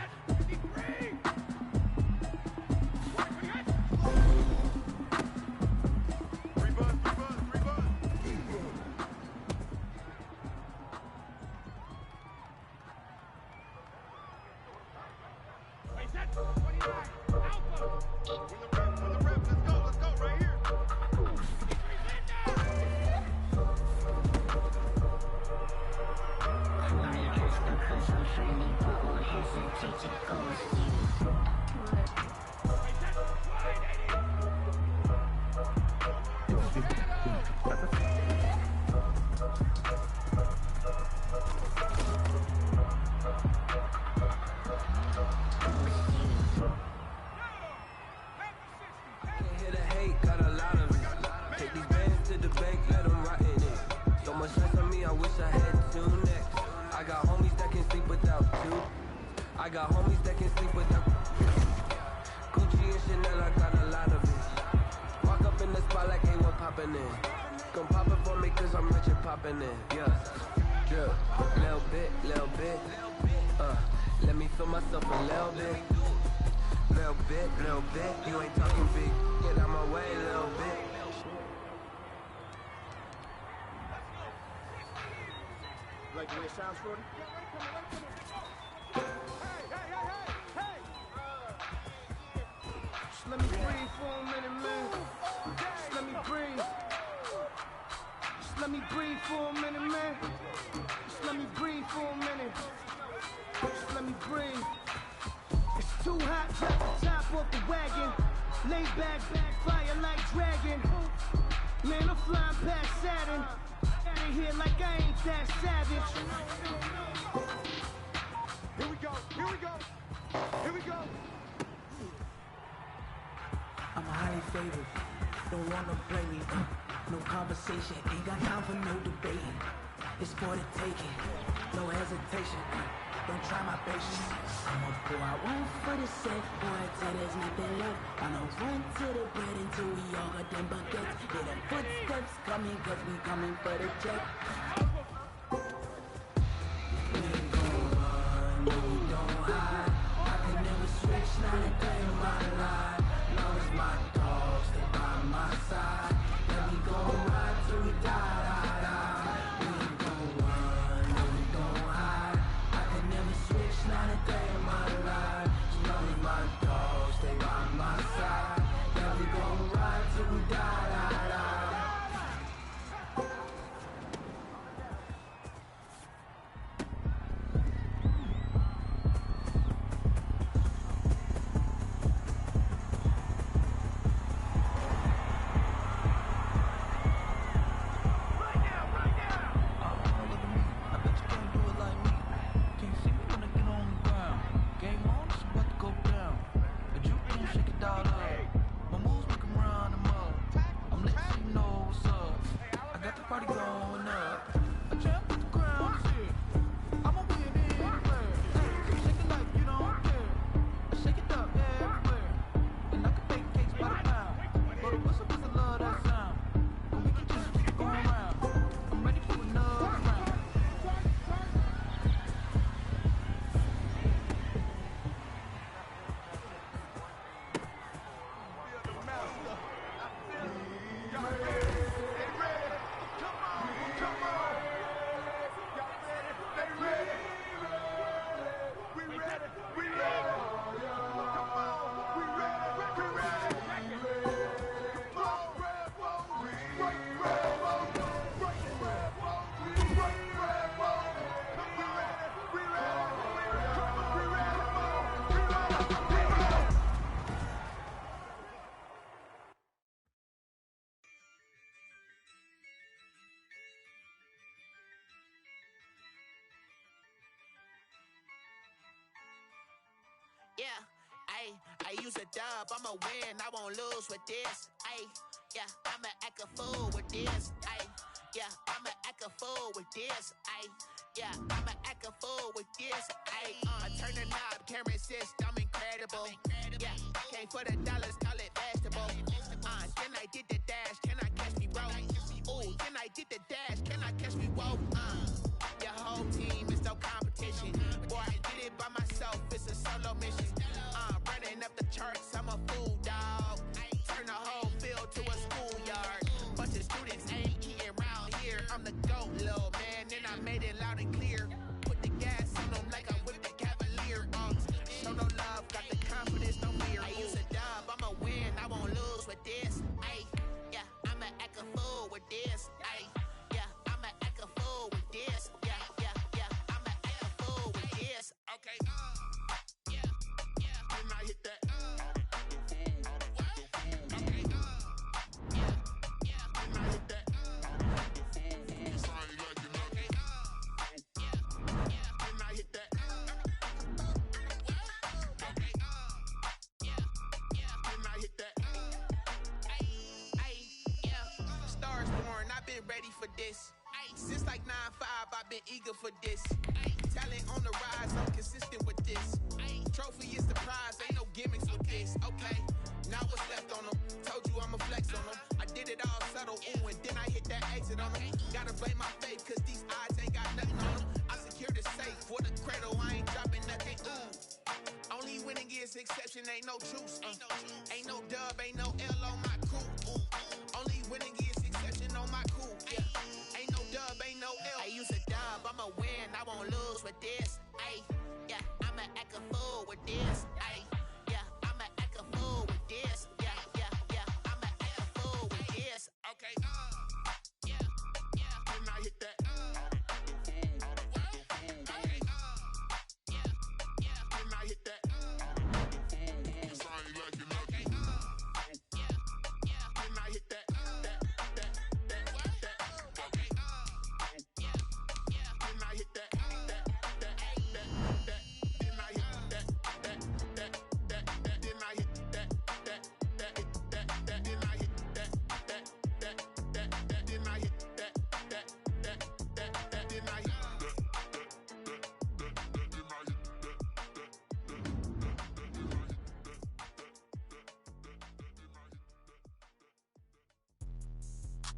I got homies that can sleep without Gucci and Chanel, I got a lot of it. Walk up in the spot like ain't one poppin' in. Gon' pop it for me cause I'm rich and poppin' in. Yeah, drip, little bit, let me feel myself a little bit. Little bit, you ain't talking big. Get out my way, little bit. Like the way it sounds, Shorty? Just let me breathe for a minute, man. Just let me breathe. Just let me breathe for a minute, man. Just let me breathe for a minute. Just let me breathe. It's too hot, drop the top off the wagon. Lay back, fire like dragon. Man, I'm flying past Saturn. Out of here like I ain't that savage. Here we go, here we go, here we go. I'm highly favored, don't wanna play me. No conversation, ain't got time for no debating. It's for the taking, no hesitation. Don't try my patience. I'ma pour out one for the set, boy, till there's nothing left. I'ma run to the bread until we all got them buckets. Hear them footsteps coming, cause we coming for the check. We ain't gon' run, no, we don't hide. I can never switch, not a day in my life. Long as my dogs stay by my side. Let me go ride till we die. We ain't gon' run, no, we don't hide. I can never switch, not a day in my life. As long as my dogs stay by my side. Let me go ride till we die. Yeah, I use a dub, I'ma win, I won't lose with this. Yeah, I'ma act a fool with this. Yeah, I'ma act a fool with this. Yeah, I'ma act a fool with this. I turn the knob, can't resist, I'm incredible. Yeah, came for the dollars, call it vegetable. Then I did the dash, can I catch me roll? Ooh, then I did the dash, can I catch me roll? Your whole team is no competition. Boy, I did it by myself, it's a solo mission. Running up the charts, I'm a fool, dog. Turn the whole field to a schoolyard. Bunch of students ain't eating round here. I'm the GOAT, little man, and I made it loud and clear. Put the gas on them like I whipped the Cavalier. Show no love, got the confidence, no fear. I use a dub, I'ma win, I won't lose with this. Yeah, I'ma act a fool with this. Yeah, I'ma act a fool with this. Yeah, I'ma act a fool with this. Okay, yeah, then I hit that. Ready for this. Since like 9-5, I've been eager for this. Talent on the rise, I'm consistent with this. Trophy is the prize, ain't no gimmicks with this. Okay, now what's left on them? Told you I'ma flex on them. I did it all subtle, ooh, and then I hit that exit on them. Gotta blame my faith, cause these eyes ain't got nothing on them. I secured the safe for the cradle, I ain't dropping nothing, ooh. Only winning is exception, ain't no truce. Ain't no dub, ain't no L on my crew. Only winning is exception on my crew. Yeah, ain't no dub, ain't no L. I use a dub, I'ma win, I won't lose with this. Yeah, I'ma act a fool with this. Yeah, I'ma act a fool with this. Yeah, I'ma act a fool with this. Okay, yeah, then I hit that. Okay, yeah, then I hit that.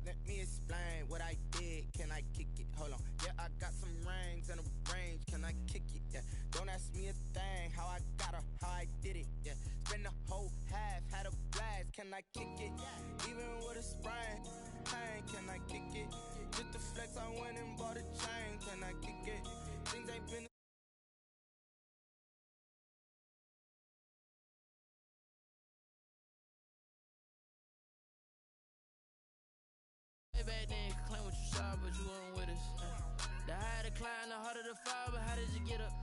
Let me explain what I did. Can I kick it? Hold on. Yeah, I got some rings and a range. Can I kick it? Yeah. Don't ask me a thing. How I got her, how I did it. Yeah. Spend the whole half, had a blast. Can I kick it? Even with a sprain. Hey, can I kick it? Just the flex, I went and bought a chain. Can I kick it? Things ain't been. Back then, you could claim what you saw, but you weren't with us. The higher the climb, the harder the fall, but how did you get up?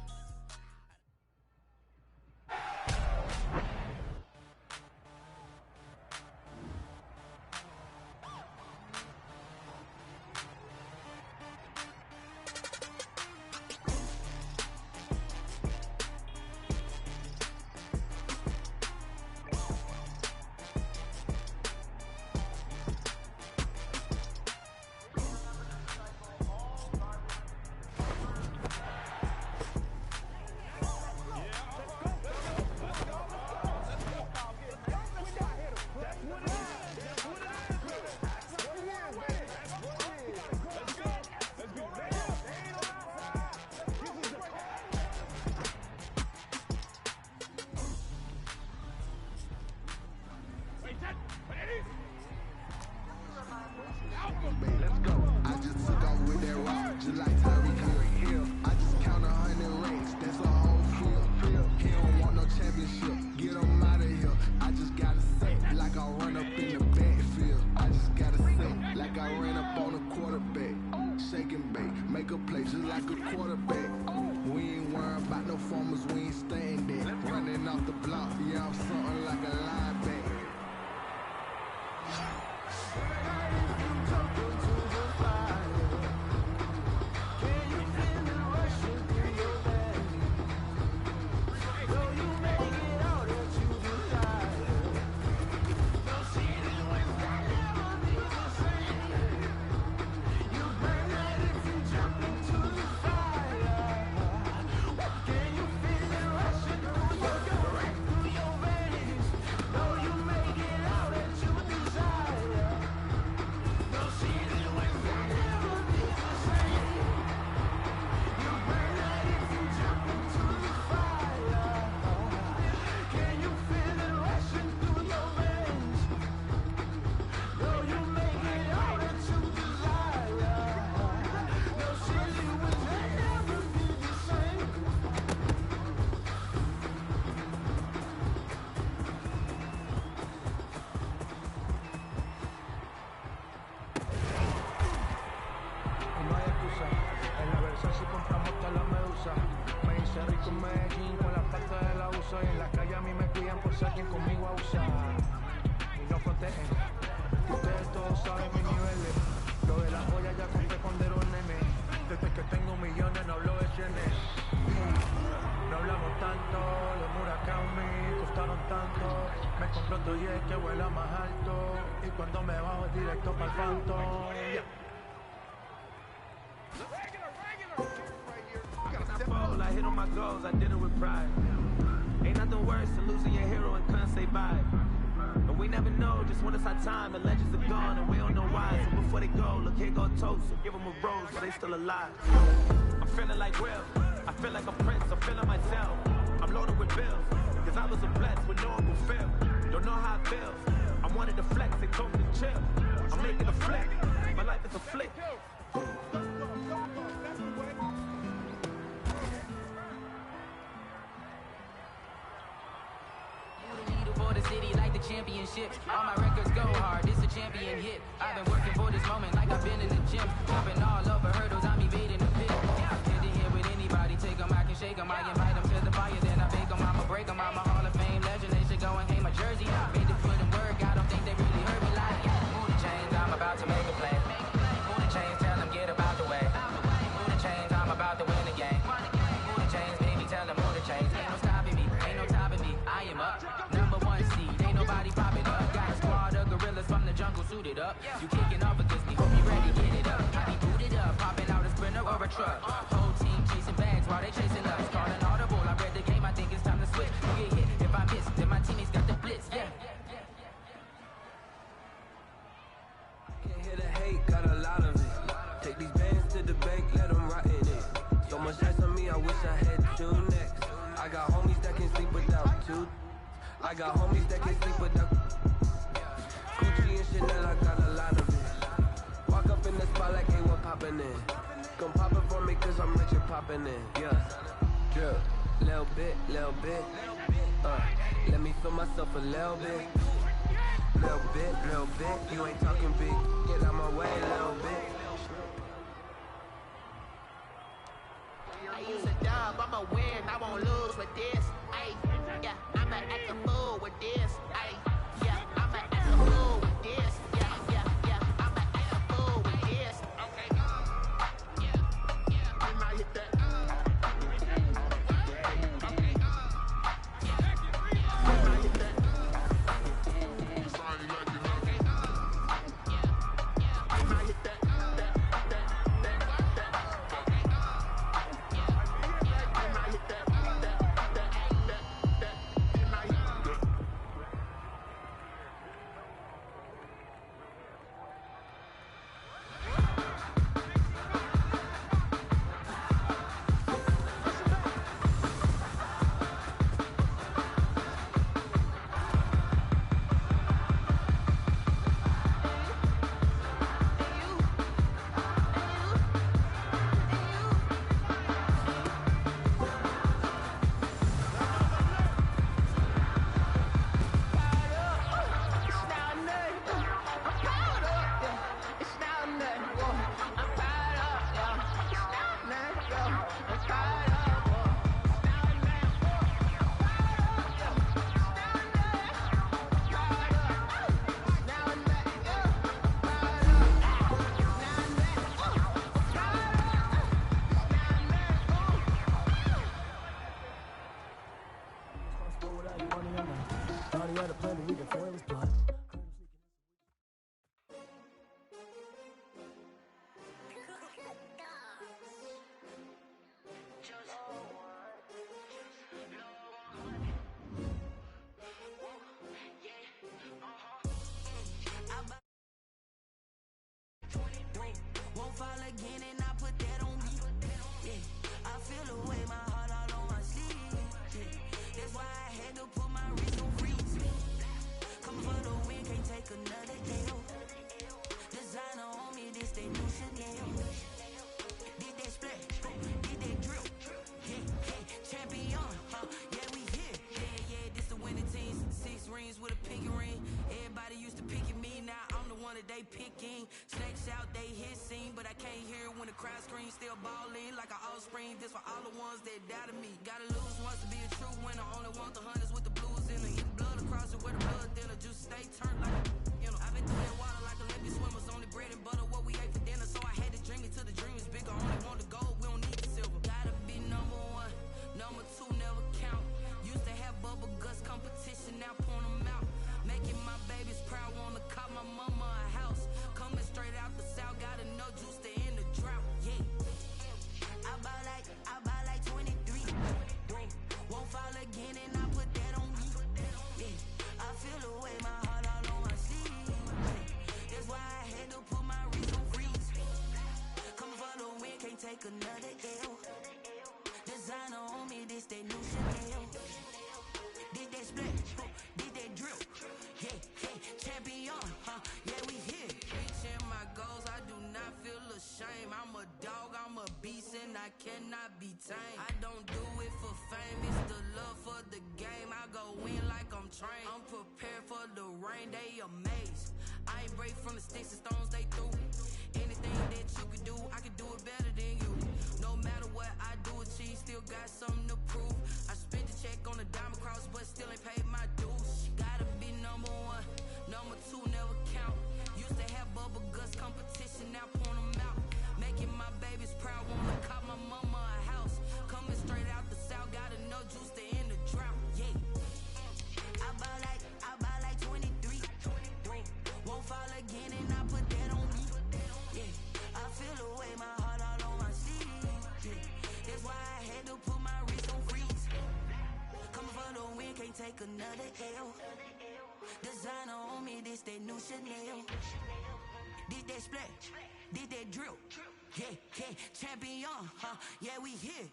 Let's go. I just took off with that rock, just like Tyreek Hill. I just count 100 racks, that's a whole field. He don't want no championship, get him out of here. I just gotta say, like I run up in the backfield. I just gotta say, like I ran up on a quarterback. Shake and bake, make a play just like a quarterback. We ain't worried about no formers, we ain't staying there. Running off the block, yeah, I'm something like a linebacker. Can you feel it rushing through your veins? Though you make soy. En la calle a mí me cuidan por ser quien conmigo abusa y no protegen. Ustedes todos saben mis niveles. Lo de las joyas ya compré cuando era un nene. Desde que tengo millones no hablo de chenes. No hablamos tanto, los Murakami costaron tanto. Me compré otro jet que vuela más alto. Y cuando me bajo es directo para el Phantom. I hit on my goals, I did it with pride. Ain't nothing worse than losing your hero and couldn't say bye. And we never know just when it's our time, and legends are gone and we don't know why. So before they go, look, here go toast. So give them a rose, but they still alive. I'm feeling like Will, I feel like a prince, I'm feeling myself. I'm loaded with bills, cause I was a blessed with no one will feel. Don't know how it feels, I wanted to flex, they told me to chill. I'm making a flick, my life is a flick. For the city like the championships. All my records go hard, this a champion hit. I've been working for this moment like I've been in the gym. Jumping all over hurdles, I'm evading the pit. Get to here with anybody, take them, I can shake them. I invite them to the fire, then I bake them. I'ma break them, I'm a Hall of Fame legend. They should go and hang my jersey. Made to put in work, I don't think they really heard me like. Move the chains, I'm about to make a play. Move the chains, tell them get about the way. Move the chains, I'm about to win the game. Move the chains, baby, tell them move the chains. Ain't no stopping me, ain't no topping me. I am up. Ain't nobody popping up. Got a squad of gorillas from the jungle suited up. You kicking off against me, hope you ready, get it up. I be booted up, popping out a sprinter or a truck. Whole team chasing bags while they chasing us. Calling audible, I read the game, I think it's time to switch. You get hit if I miss, then my teammates got the blitz, yeah. Can't hear the hate, got a lot of it. Take these bands to the bank, let them rot in it. So much ice on me, I wish I had two necks. I got homies that can sleep without two. I got homies that can sleep without Gucci and Chanel, I got a lot of it. Walk up in the spot like ain't one poppin' in. Come pop it for me cause I'm rich and poppin' in. Yeah, drip, little bit, little bit. Let me feel myself a little bit. Little bit, little bit. You ain't talking big, get out my way a little bit. I use a dub, I'ma win, I won't lose with this. Ay, yeah, I'ma act a fool with this. Ay, yeah, I'ma act a fool with this. Yeah, yeah, yeah, I'ma act a fool with this. Okay, yeah, yeah, we might hit that. Okay, yeah, we might hit that. Sorry, like you know. Okay, yeah, yeah, we might hit that. Won't fall again and I put that on me. Yeah, I feel the way, my heart all on my sleeve. Yeah, that's why I had to put my wrist on freeze. Come for the win, can't take another L. Designer on me, this they new Chanel. Did that split, did that drill. Yeah, yeah, champion, yeah, we here. Yeah, yeah, this the winning team. 6 rings with a pinky ring. Everybody used to pick at me, now I'm the one that they picking. Snakes out, they hit scene, but I can't hear it when the crowd screams. Still ballin' like an offspring. This for all the ones that doubted me. Gotta lose once to be a true winner. Only want the brain, they amazed. I ain't break from the sticks and stones they threw. Anything that you could do, I could do it better than you. No matter what I do, achieve, still got something to prove. I spent the check on the diamond cross, but still ain't paid my dues. Gotta be number one, number two never count. Used to have bubble guts competition, now point them out. Making my babies proud, wanna cop my mama a house. Coming straight out the south, got enough juice to end the drought. Yeah. I buy like 23. Won't fall again and I put that on me. Yeah. I feel the way, my heart all on my sleeve. Yeah. That's why I had to put my wrist on freeze. Coming for the win, can't take another L. Designer on me, this that new Chanel. This that splash, this that drill. Yeah, yeah, champion, huh? Yeah, we here.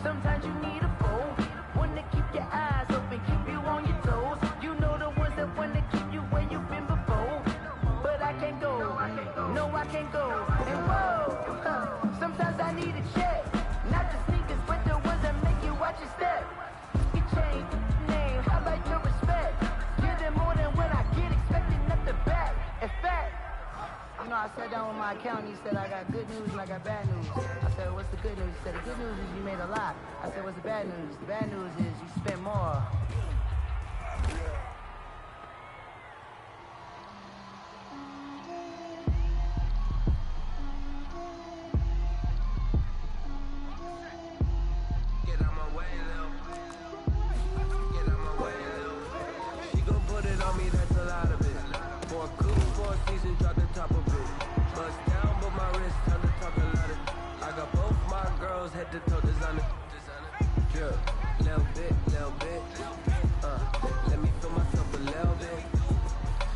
Sometimes you need a fool, one to keep your eyes open, keep you on your toes. You know the ones that want to keep you where you've been before. But I can't go, no I can't go. And whoa, sometimes I need a check. Not the sneakers, but the ones that make you watch your step. Your chain, name, highlight your respect. Give them more than when I get expecting nothing back. In fact, you know, I sat down with my accountant, he said I got good news and I got bad news. I said, what's the good news? He said, the good news is you made a lot. I said, what's the bad news? The bad news is you spent more. Get out my way, Lil. Get out my way, Lil. She gon' put it on me, that's a lot of it. For a cool, for a season, drop the top of it. Bust down, but my wrist, time to talk a lot of. I got both my girls, head to toe designer. Yeah, little bit, little bit. Let me feel myself a little bit.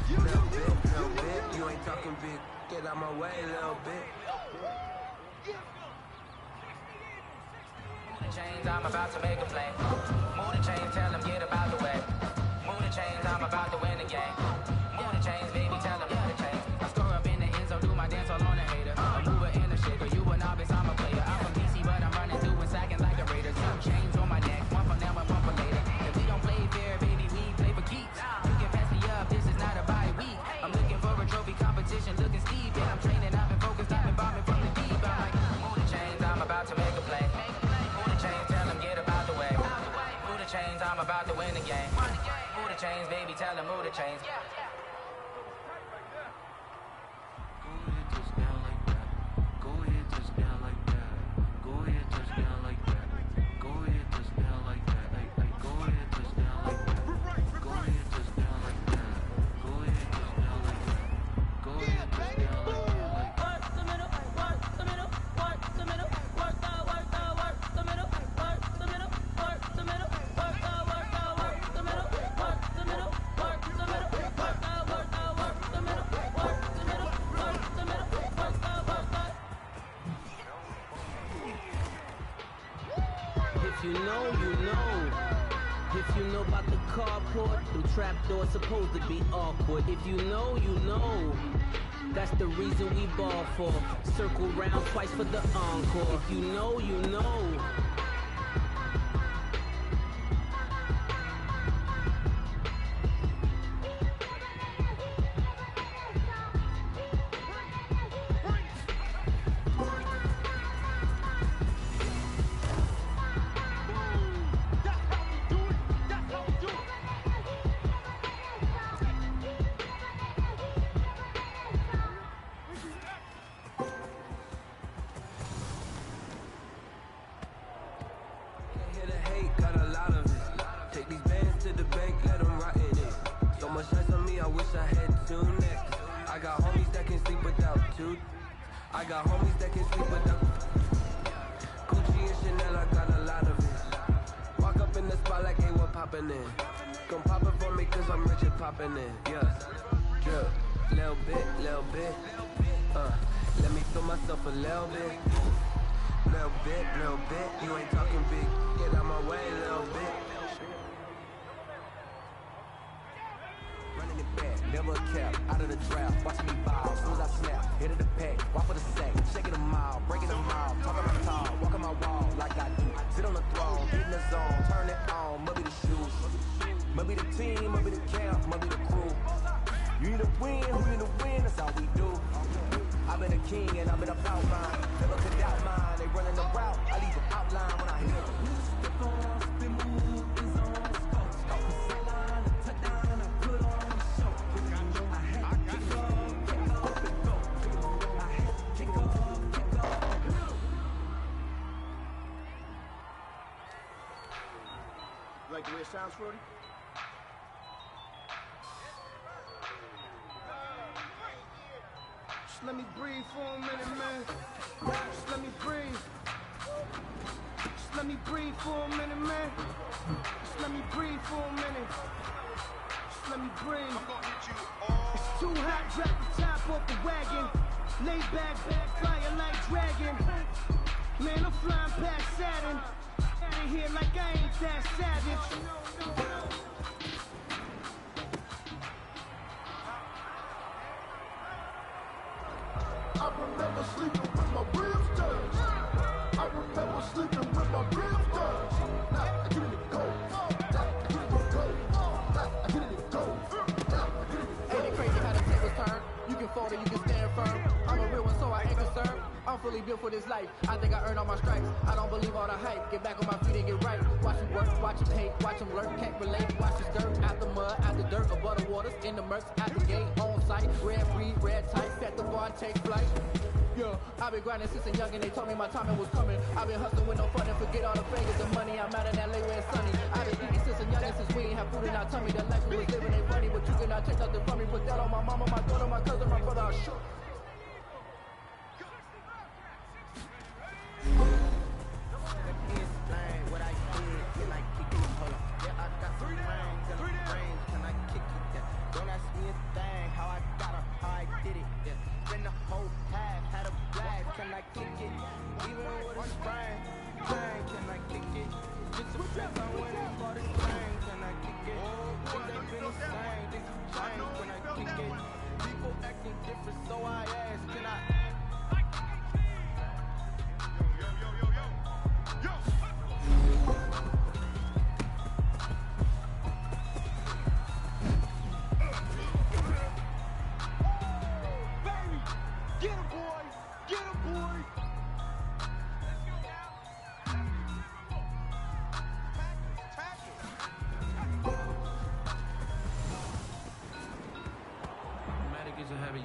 Little bit. You ain't talking big. Get out my way, little bit. Move the chains, I'm about to make a play. Move the chains, tell them get about the way. Move the chains, I'm about to win the game. Move the chains, baby, tell them move the chains. I score up in the end zone, do my dance all on a hater. A mover and a shaker, you a novice, I'm a player. I'm from DC, but I'm running through and sacking like a Raider. Two chains on my neck, one for now and one for later. If we don't play fair, baby, we play for keeps. You can pass me up, this is not a bye week. I'm looking for a trophy competition, looking steep. And I'm training, I've been focused, I've been bombing from the deep. I'm like, move the chains, I'm about to make a play. Move the chains, tell them get about the way. Move the chains, I'm about to win the game. Move the chains, baby, tell them move the chains. If you know, you know. If you know about the carport, them trapdoors supposed to be awkward. If you know, you know. That's the reason we ball for. Circle round twice for the encore. If you know, you know. I got homies that can sleep without Gucci and Chanel, I got a lot of it. Walk up in the spot like ain't what poppin' in. Gon' pop it for me cause I'm rich and poppin' in. Yeah, drip, little bit. Let me throw myself a little bit. Little bit. You ain't talking big. Get out my way, little bit. Running it back, never a cap, out of the draft, watching me bow, as soon as I snap, hit of the pack, walk for the sack, shaking them out, breaking them out, talking my tall, walking my wall like I do, sit on the throne, get in the zone, turn it on, must be the shoes, must be the team, must be the camp, must be the crew, you need to win, who need to win, that's all we do, I've been a king and I've been about mine, never could doubt mine, they running the route, I leave an outline when I hit it. Like the way it sounds, Brody? Just let me breathe for a minute, man. Just let me breathe. Just let me breathe for a minute, man. Just let me breathe for a minute. Just let me breathe. It's too hot, drop the top off the wagon. Lay back, fire like dragon. Man, I'm flying past Saturn. Out of here like I ain't that savage. I remember sleeping with my ribs touched. I remember sleeping with my ribs touched. Now I get it to go. Now I get it to go. Now I get it to go. Now I get it to go. Ain't it crazy how the tables turn? You can fold or you can stand firm. I'm a real one, so I ain't concerned. I'm fully built for this life. I think I earned all my stripes. I don't believe all the hype. Get back on my feet and get right. Watch him work, watch him hate, watch him lurk, can't relate. Watch his skirt, out the mud, out the dirt, above the waters, in the murks, out the gate, on site. Red breed, red tight, set the bar, take flight. Yeah, I've been grinding since a young and they told me my timing was coming. I've been hustling with no fun and forget all the favors and money. I'm out in LA where it's sunny. I've been eating since a young and since we ain't have food in our tummy. The life we was living ain't funny, but you cannot take nothing from me. Put that on my mama, my daughter, my cousin, my brother, I'll shoot.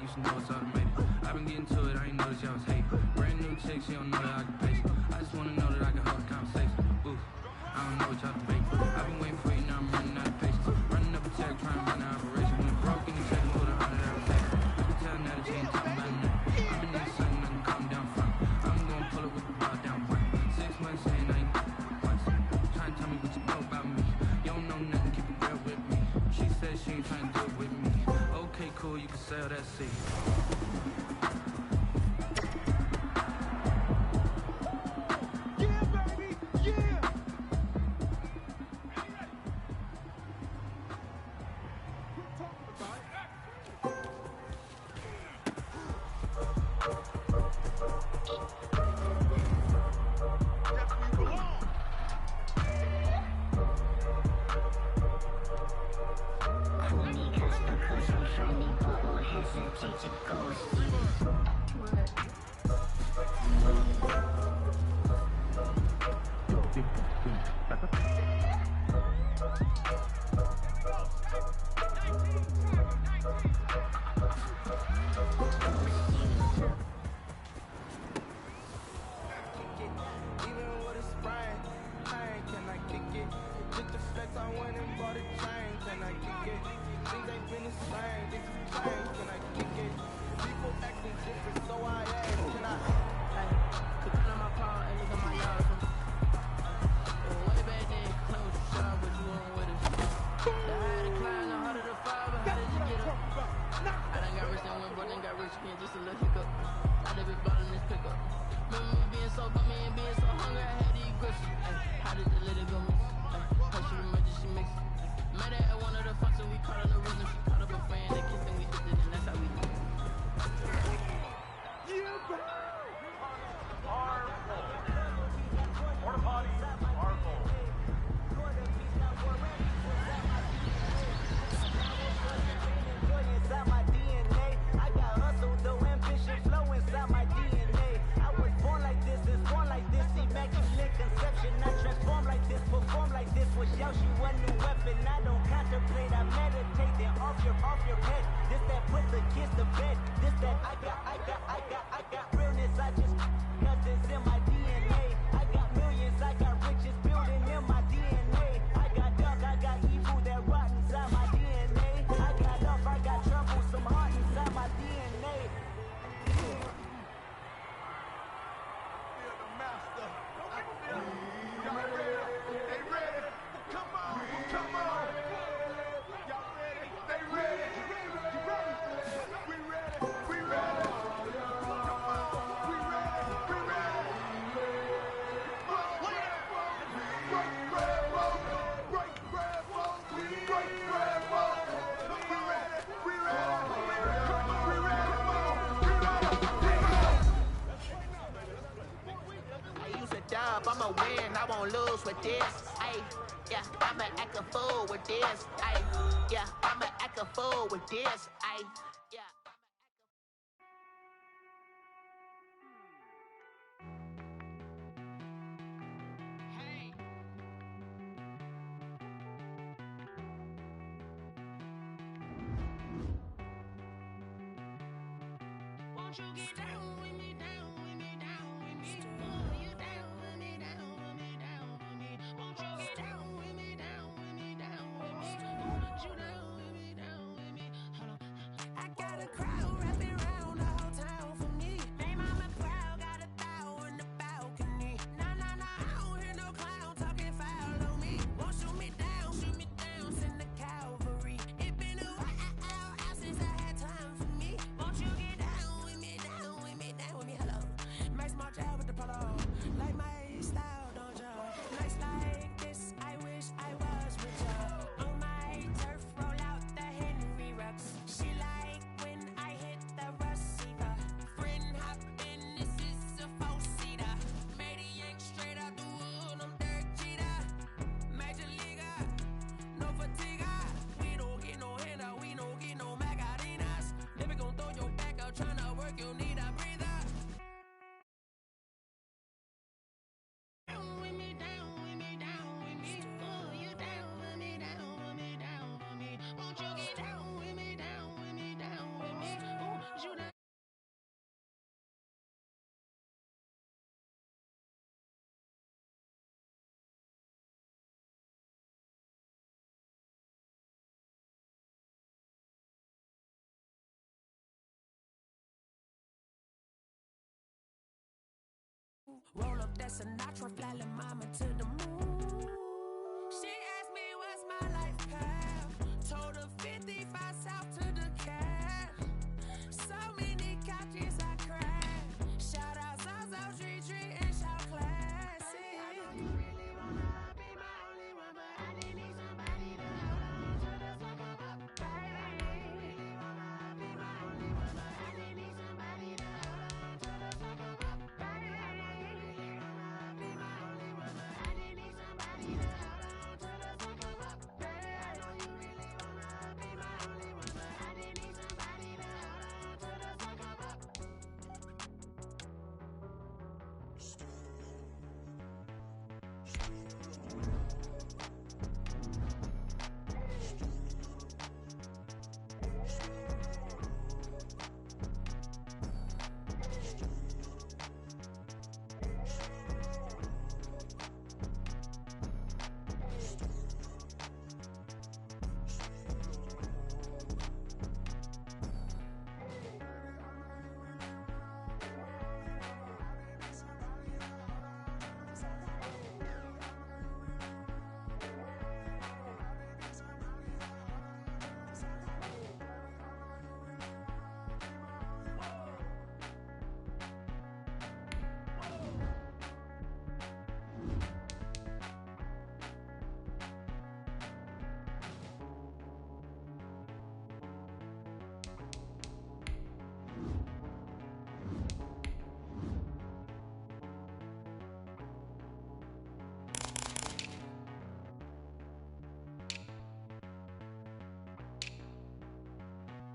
Used to know it's automated. I've been getting to it, I ain't noticed y'all was hating. Brand new chick, she don't know that I can pace it. I just wanna know that I can hold a conversation. Oof, I don't know what y'all debating. I've been waiting for you, now I'm running out of patience. Running up a check, trying to run an operation. When broke in the check, put 100 out of tax. I can tell now that you ain't talking about nothing. I've been in something, nothing calm down from. I'm gonna pull it with the bar down one. 6 months saying I ain't once. Trying to tell me what you know about me. You don't know nothing, keep it real with me. She said she ain't trying to do it with me. Okay, cool, you can sell that seat. Yeah, baby, yeah. Even with a sprain, pain, can I kick it? Just the flex, I went and bought a chain, can I kick it? Things ain't been the same, things have changed, can I kick it? People acting different, so I ask, can I? Hey, look at my paw and look at my yard. Way back then, claim what you saw, but you weren't with us. The higher the climb, the harder the fall, but how did you get up? I done got rich and went, but then got rich again, just a little hiccup. I done been ballin' this pickup. Remember me being so bummy and being so hungry, I had to eat grits. How did the little go miss? How she emergency mix? Met her at one of the functions, we caught her no reason. She caught up a friend, they kissed and we did it, and that's how we do it. Porta potties are full. Inside my DNA, I got hustle, though ambition flow inside my DNA. I was born like this, immaculate conception. I transform like this, perform like this. Was Yoshi one new weapon? I don't contemplate, I meditate. Then off your head. This that put the kids to bed. This that I got realness. I just nothing's in my DNA. I got millions, I got riches building in my DNA. I got dark, I got evil that rot inside my DNA. I got love, I got trouble, some heart inside my DNA. I'ma win, I won't lose with this. Ay, yeah, I'ma act a fool with this. Ay, yeah, I'ma act a fool with this. Ay, yeah. Won't you get down with me, down with me, down with me? Oh, you down with me, down with me, down with me. Won't you get down with me, down with me, down with me? Oh, you down with me, down with me. Hold on. I got a crowd wrapping around the whole town for me. Hey, mama proud, got a thou in the balcony. Nah, nah, nah, I don't hear no clown talking foul on me. Won't shoot me down, send the cavalry. It been a while since I had time for me. Won't you get down with me, down with me, down with me? Hello. Max March out with the polo. Like my style, don't you? Nights like this, I wish I was with ya. On my turf, roll out the Henry Rux. She like when I hit the receiver. Friend hop in, this is a four-seater. Made a yank straight out the wood, I'm Derek Jeter. Major leaguer, no fatigue. We don't get no handout, we don't get no Macarinas. Never gon' throw your back out, tryna work, you need a breather. Down with me, down with me, down with me. Oh, you down with me, down with me, down with me. Won't you get down with me, down with me, down with me? Oh, you down. Roll up that Sinatra, fly la mama to the moon. She asked me what's my life path. Told her 55 south to the cat. So many couches I crashed. Shout out South Tree and shout classic. I know you really wanna be my only one, but I didn't need somebody to hold on to the sucker up, baby. Really wanna be my only one, but I didn't need somebody to hold on to the sucker up, baby. I know you really wanna be my only one, but I didn't need somebody to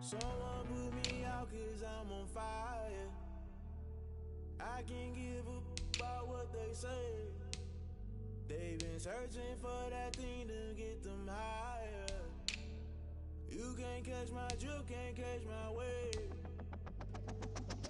Someone put me out cause I'm on fire. I can't give a about what they say. They've been searching for that thing to get them higher. You can't catch my drift, can't catch my wave.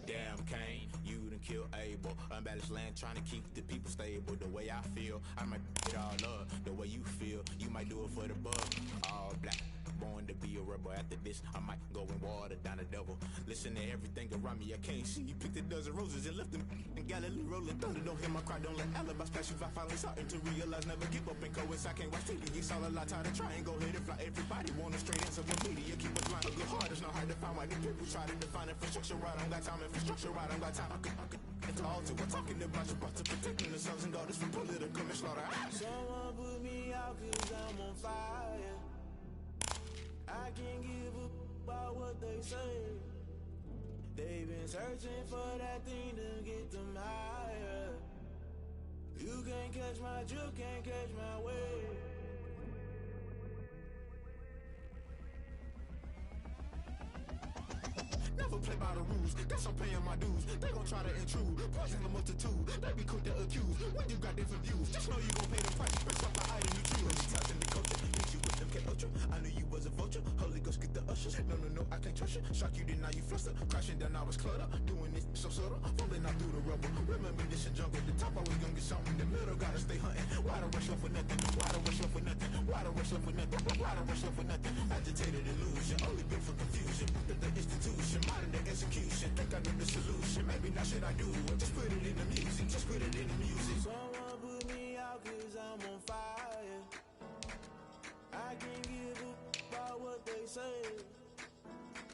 Damn Kane, you done killed Abel. Unbalanced land trying to keep the people stable. The way I feel, I might it all up. The way you feel, you might do it for the bug. All black, born to be a rebel. After this, I might go and water down the devil. Listen to everything around me, I can't see. Picked a dozen roses and left them in Galilee rolling thunder. Don't hear my cry, don't let alibis pass you. I finally starting to realize, never give up and coincide. I can't watch TV, it's all a lot. Time to try and go hit it, fly. Everybody want a straight answer with media. Keep it blind, look hard, it's not hard to find. Why these people try to define infrastructure right? I don't got time, infrastructure right, I don't got time. I could it's all to we're talking about you, about to protecting the sons and daughters from political manslaughter. Someone put me out cause I'm on fire. I can't give a about what they say. They've been searching for that thing to get them higher. You can't catch my drift, can't catch my wave. Never play by the rules, guess I'm paying my dues. They gon' try to intrude, poison the multitude. They be quick to accuse, when you got different views. Just know you gon' pay the price, press off the item you choose. Touching the culture, hit you with them K-Ultra. I knew you was a vulture, Holy Ghost get the ushers. No, I can't trust you. Shock you, then now you fluster. Crashing down, I was cluttered. Doing this so subtle, falling out through the rubble. Remember this in jungle, the top I was gonna get something. In the middle, gotta stay hunting. Why the rush left with nothing? Why the rush left with nothing? Why the rush left with nothing? Why the rush left with nothing? Agitated illusion, only built for confusion. The institution, modern day execution. Think I know the solution. Maybe not should I do it? Just put it in the music. Just put it in the music. Someone put me out cause I'm on fire. I can't give a about what they say.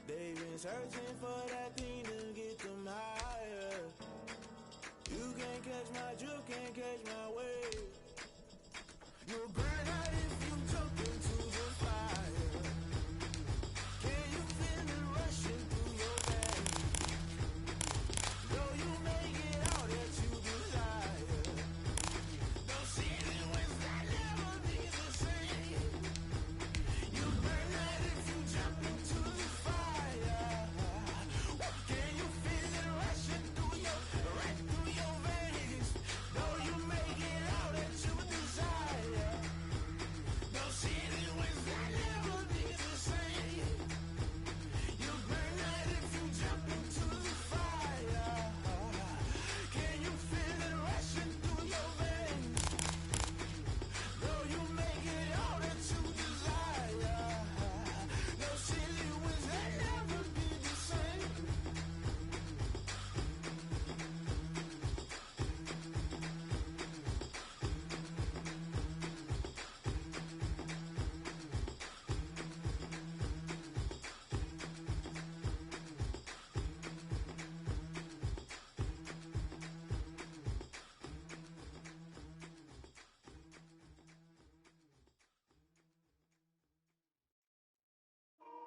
They've been searching for that thing to get them higher. You can't catch my drift, can't catch my wave. You'll burn out if you jump into the fire. Can you feel it rushing through your veins? Though you may get all that you desire, those feelings that never be the same. You burn out if you jump into the fire. Can you feel it rushing through your veins? Though you may get all that you desire, those feelings that never be the same. You burn out if you jump into the fire. Can you feel it rushing through your veins? Though you may get all that you desire, those feelings that never be the same.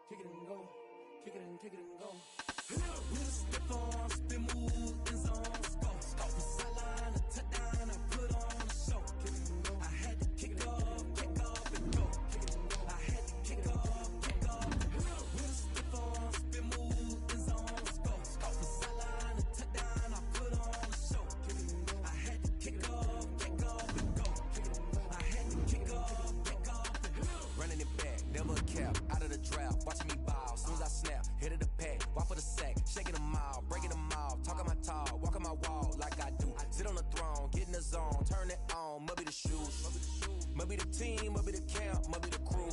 Kick it and go, kick it and go. We'll step on, spin, move, in zone, go. From sideline to touchdown, I put on a show. I had to kick off and go. I had to kick off and go. We'll step on, spin, move, in zone, go. From sideline to touchdown, I put on a show. I had to kick off and go. breaking them off, talking my talk, walking my walk like I do. Sit on the throne, get in the zone, turn it on, must be the shoes. Must be the team, must be the camp, must be the crew.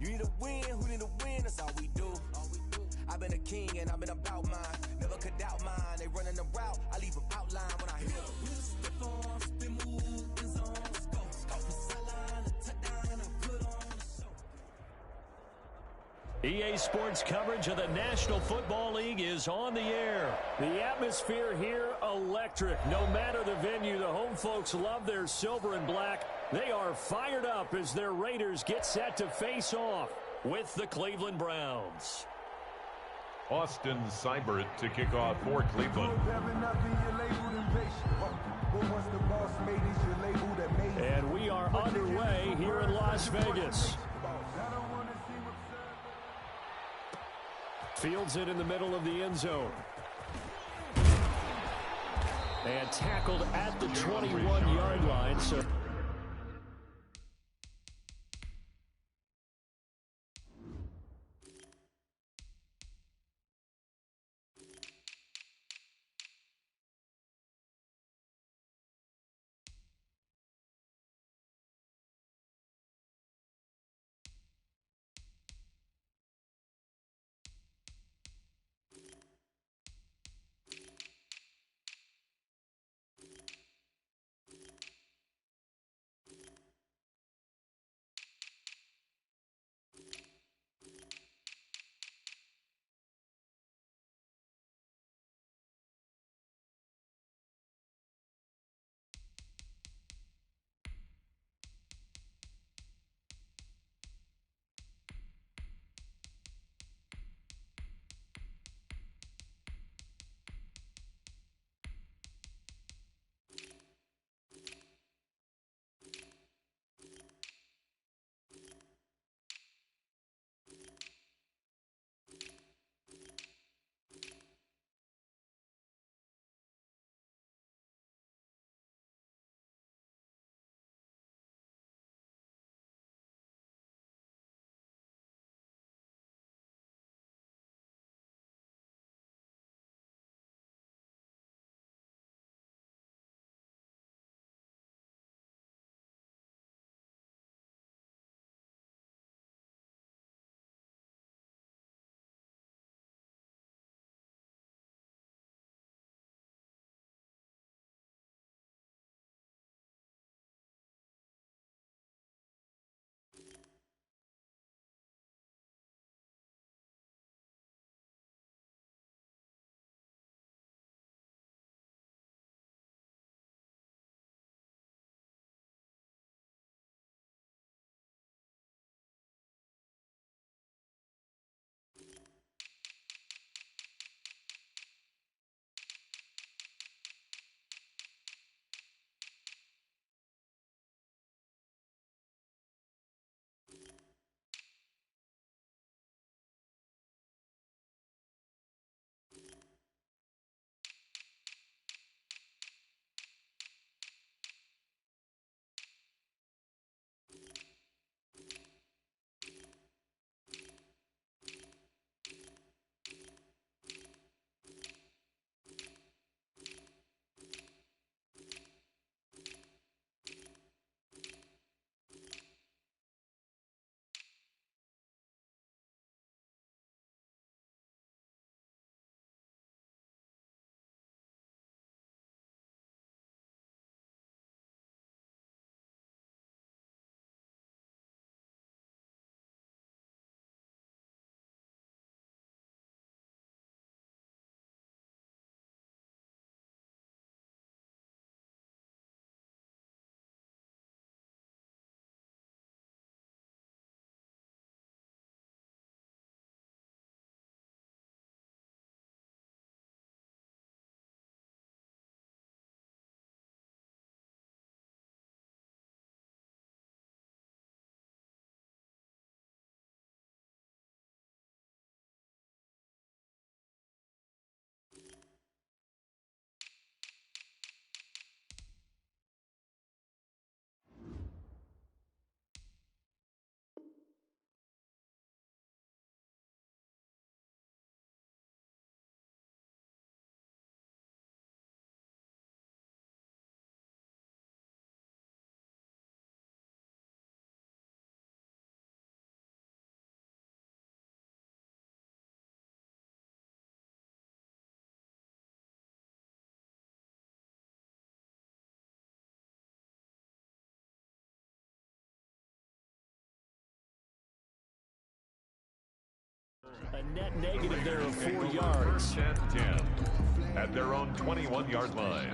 You need a win, who need a win, that's all we do. I've been a king and I've been about mine. Never could doubt mine, they running the route, I leave them outline when I hit them. Step on, spin move, in zone, let's go. From sideline to touchdown, I put on the show. EA Sports coverage of the National Football League is on the air. The atmosphere here, electric. No matter the venue, the home folks love their silver and black. They are fired up as their Raiders get set to face off with the Cleveland Browns. Austin Seibert to kick off for Cleveland. And we are underway here in Las Vegas. Fields it in the middle of the end zone. And tackled at the 21-yard line. So A net negative there of 4 yards. First and 10 at their own 21-yard line.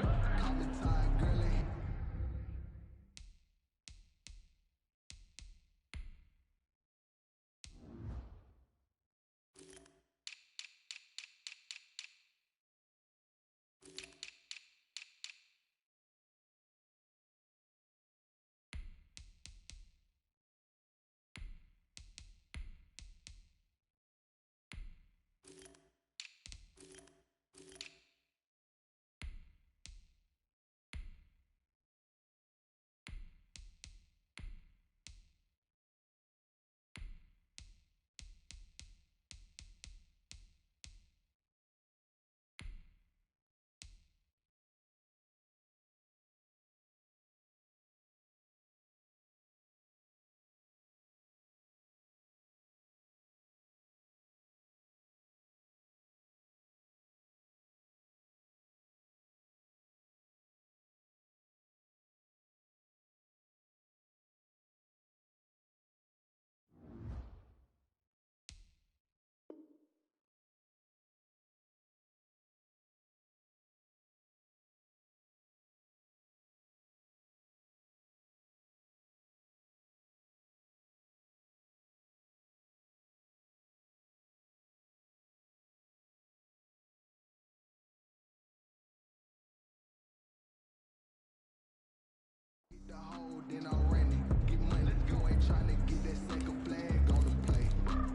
The hole, then I ran it. Get money, you ain't tryna get that second flag on the play.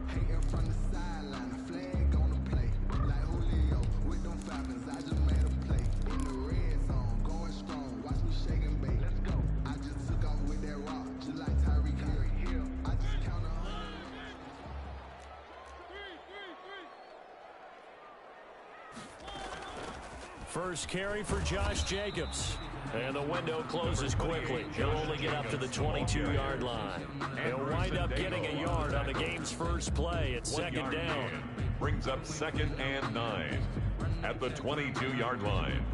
Hating from the sideline, a flag on the play. Like Julio with them Falcons, I just made a play. In the red zone, going strong, watch me shake and bake. Let's go. I just took off with that rock, just like Tyreek Hill. I just count 100. First carry for Josh Jacobs. And the window closes quickly. He'll only get up to the 22-yard line. He'll wind up getting a yard on the game's first play at second down. Brings up 2nd and 9 at the 22-yard line.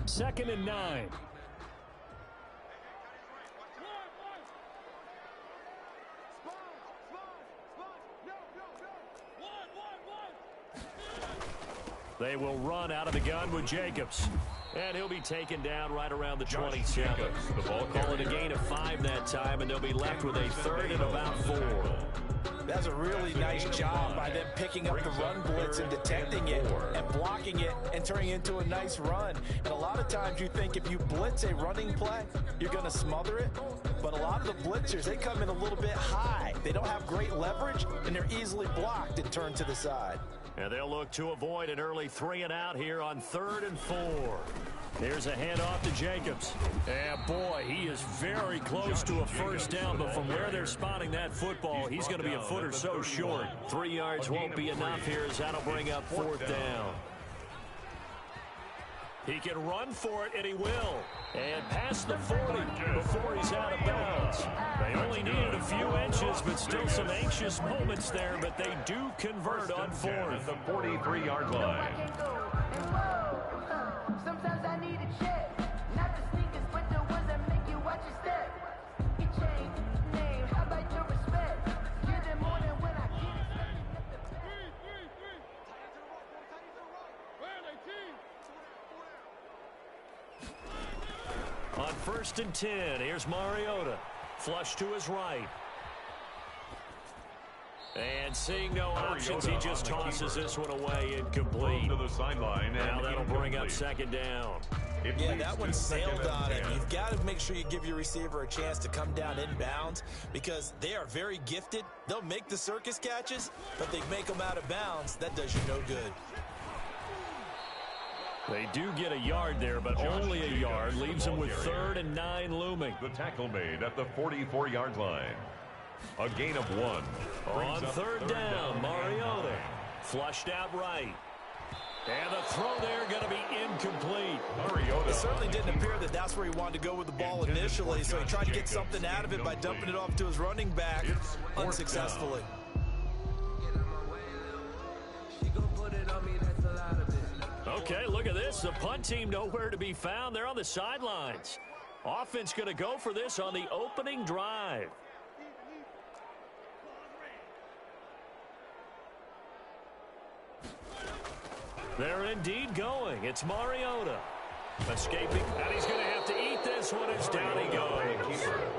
Second and 9. They will run out of the gun with Jacobs. And he'll be taken down right around the 27. The ball call it a gain of 5 that time, and they'll be left with a 3rd and about 4. That's a really nice job by them picking up the run blitz and detecting it and blocking it and turning it into a nice run. And a lot of times you think if you blitz a running play, you're going to smother it. But a lot of the blitzers, they come in a little bit high. They don't have great leverage, and they're easily blocked and turned to the side. And they'll look to avoid an early 3 and out here on 3rd and 4. Here's a handoff to Jacobs. And boy, he is very close to a first down, but from where they're spotting that football, he's going to be a foot or so short. 3 yards won't be enough here as that'll bring up 4th down. He can run for it, and he will. And past the 40 before he's out of bounds. They only needed a few inches, but still some anxious moments there, but they do convert on 4th. At the 43-yard line. Sometimes I need a check. Not the sneakers, but the ones that make you watch your step. Your chain, name, how about your respect? Give them more than when I get it. On 1st and 10, here's Mariota. Flush to his right. And seeing no options, he just tosses this one away incomplete. To the sideline. Now that'll bring up 2nd down. Yeah, that one sailed on it. You've got to make sure you give your receiver a chance to come down inbounds because they are very gifted. They'll make the circus catches, but they make them out of bounds. That does you no good. They do get a yard there, but only a yard. Leaves them with 3rd and 9 looming. The tackle made at the 44-yard line. A gain of 1. On 3rd down, Mariota. Flushed out right. And the throw there going to be incomplete. It certainly didn't appear that that's where he wanted to go with the ball initially, so he tried to get something out of it by dumping it off to his running back unsuccessfully. Okay, look at this. The punt team nowhere to be found. They're on the sidelines. Offense going to go for this on the opening drive. They're indeed going. It's Mariota. Escaping, and he's going to have to eat this one as down he goes.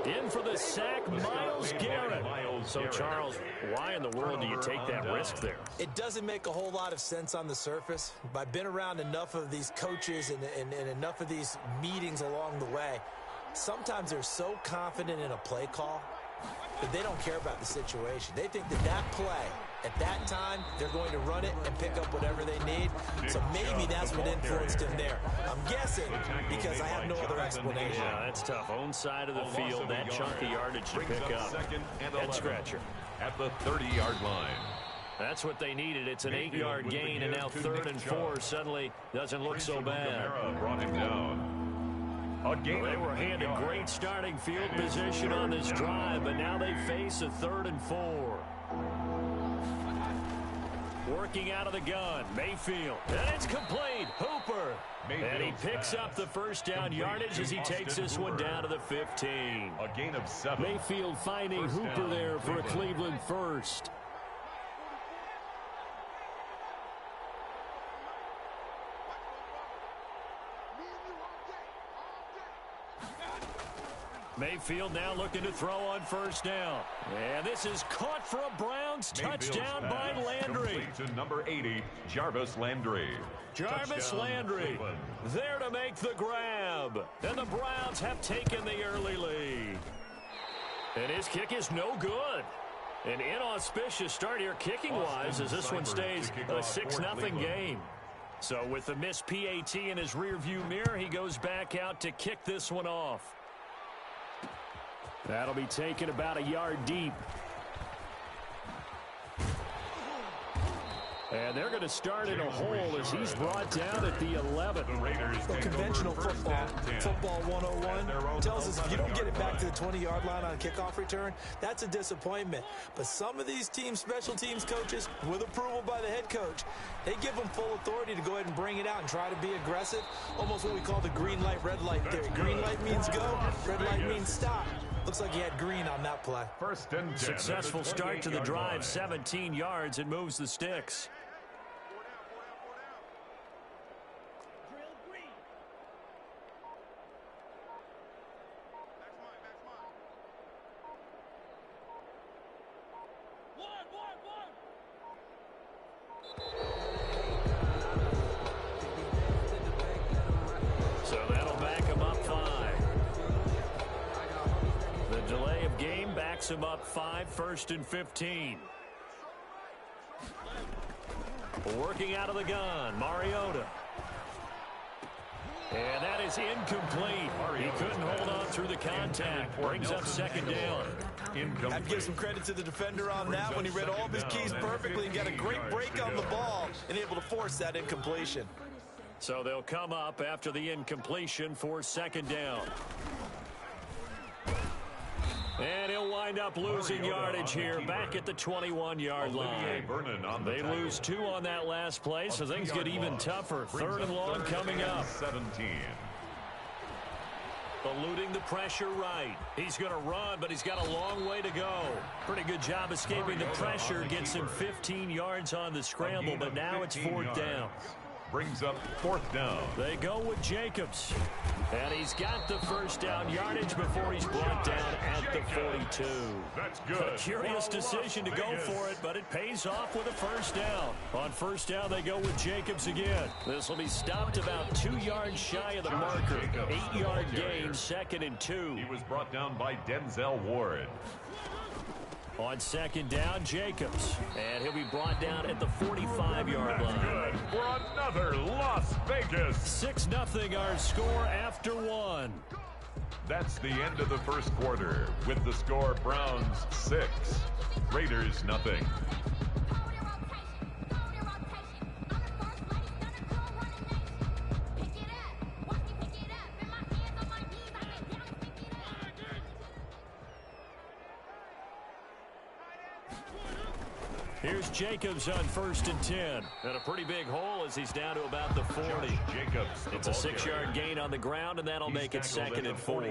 In for the sack, Myles Garrett. So, Charles, why in the world do you take that risk there? It doesn't make a whole lot of sense on the surface, but I've been around enough of these coaches and enough of these meetings along the way. Sometimes they're so confident in a play call that they don't care about the situation. They think that play, at that time, they're going to run it and pick up whatever they need. So maybe that's what influenced him there. I'm guessing because I have no other explanation. Yeah, that's tough. Own side of the field, that chunky yardage to pick up. Head scratcher. At the 30-yard line. That's what they needed. It's an 8-yard gain, and now 3rd and 4 suddenly doesn't look so bad. Brought him down. They were handed great starting field position on this drive, but now they face a 3rd and 4. Working out of the gun, Mayfield, and it's complete. Hooper, and he picks up the first down yardage as he takes this one down to the 15. A gain of 7. Mayfield finding Hooper there for a Cleveland first. Mayfield now looking to throw on first down. And this is caught for a Browns touchdown by Landry. To number 80, Jarvis Landry. Jarvis Landry there to make the grab. And the Browns have taken the early lead. And his kick is no good. An inauspicious start here kicking-wise as this one stays a 6-0 game. So with the missed PAT in his rearview mirror, he goes back out to kick this one off. That'll be taken about a yard deep. And they're going to start in a hole as he's brought down at the 11. Well, conventional football 101, tells us if you don't get it back to the 20-yard line on kickoff return, that's a disappointment. But some of these special teams coaches, with approval by the head coach, they give them full authority to go ahead and bring it out and try to be aggressive, almost what we call the green light, red light theory. Green light means go, red light means stop. Looks like he had green on that play. First and 10. Successful start to the drive, 17 yards, and moves the sticks. So that'll back him up 5. The delay of game backs him up 5, 1st and 15. Working out of the gun, Mariota. And that is incomplete. He couldn't hold on through the contact. Brings up 2nd down. I'd give some credit to the defender on that when he read all of his keys perfectly and got a great break on the ball and able to force that incompletion. So they'll come up after the incompletion for 2nd down. And he'll wind up losing yardage here back at the 21-yard line. They lose 2 on that last play, so things get even tougher. 3rd and long coming up. 17. Eluding the pressure right. He's going to run, but he's got a long way to go. Pretty good job escaping the pressure. Gets him 15 yards on the scramble, but now it's 4th down. Brings up 4th down. They go with Jacobs. And he's got the first down yardage before he's brought down at the 42. That's good. A curious decision to go for it, but it pays off with a 1st down. On 1st down, they go with Jacobs again. This will be stopped about 2 yards shy of the marker. 8-yard gain, 2nd and 2. He was brought down by Denzel Ward. On 2nd down, Jacobs. And he'll be brought down at the 45-yard line. Good for another Las Vegas. 6-0 our score after 1. That's the end of the first quarter. With the score, Browns 6, Raiders nothing. Here's Jacobs on 1st and 10. And a pretty big hole as he's down to about the 40. Jacobs, it's a 6-yard gain on the ground, and that'll make it 2nd and 4.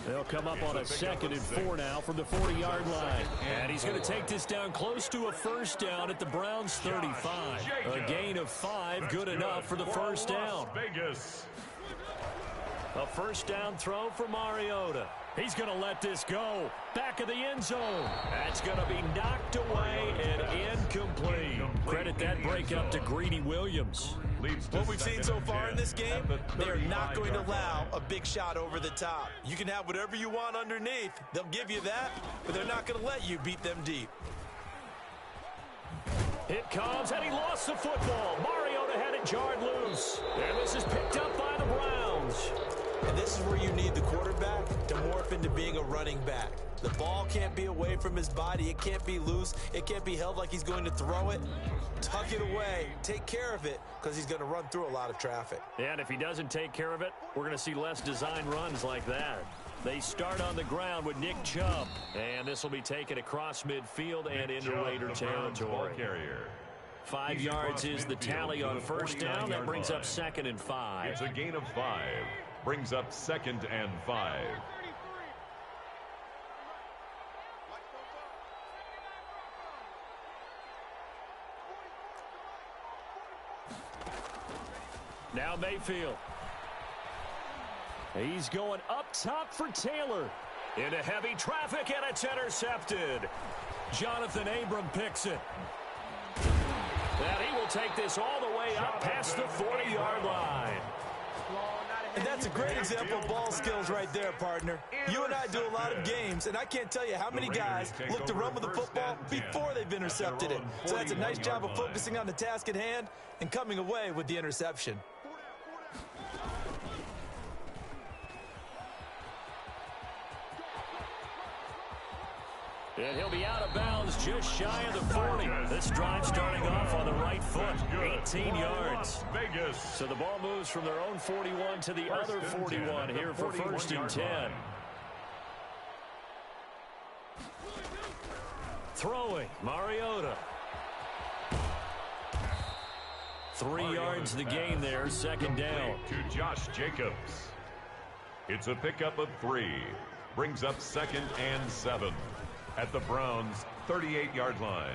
They'll come up on a 2nd and 4 now from the 40-yard line. And he's going to take this down close to a first down at the Browns' 35. A gain of 5, good enough for the first down. Vegas. A first down throw for Mariota. He's going to let this go. Back of the end zone. That's going to be knocked away and incomplete. Credit that breakup to Greedy Williams. What we've seen so far in this game, they're not going to allow a big shot over the top. You can have whatever you want underneath. They'll give you that, but they're not going to let you beat them deep. It comes, and he lost the football. Mariota had it jarred loose. And this is picked up by the Browns. And this is where you need the quarterback to morph into being a running back. The ball can't be away from his body. It can't be loose. It can't be held like he's going to throw it. Tuck it away. Take care of it because he's going to run through a lot of traffic. And if he doesn't take care of it, we're going to see less design runs like that. They start on the ground with Nick Chubb. And this will be taken across midfield and into Raider territory. 5 yards is the tally on first down. That brings up 2nd and 5. It's a gain of 5. Brings up 2nd and 5. Now Mayfield. He's going up top for Taylor. Into heavy traffic, and it's intercepted. Jonathan Abram picks it. And he will take this all the way up past the 40-yard line. And that's a great example of ball skills right there, partner. You and I do a lot of games, and I can't tell you how many guys look to run with the football before they've intercepted it. So that's a nice job of focusing on the task at hand and coming away with the interception. And he'll be out of bounds just shy of the 40. This drive starting off on the right foot. 18 yards. So the ball moves from their own 41 to the other 41 here for 1st and 10. Throwing, Mariota. 3 yards the gain there, 2nd down. To Josh Jacobs. It's a pickup of 3. Brings up 2nd and 7. At the Browns' 38-yard line.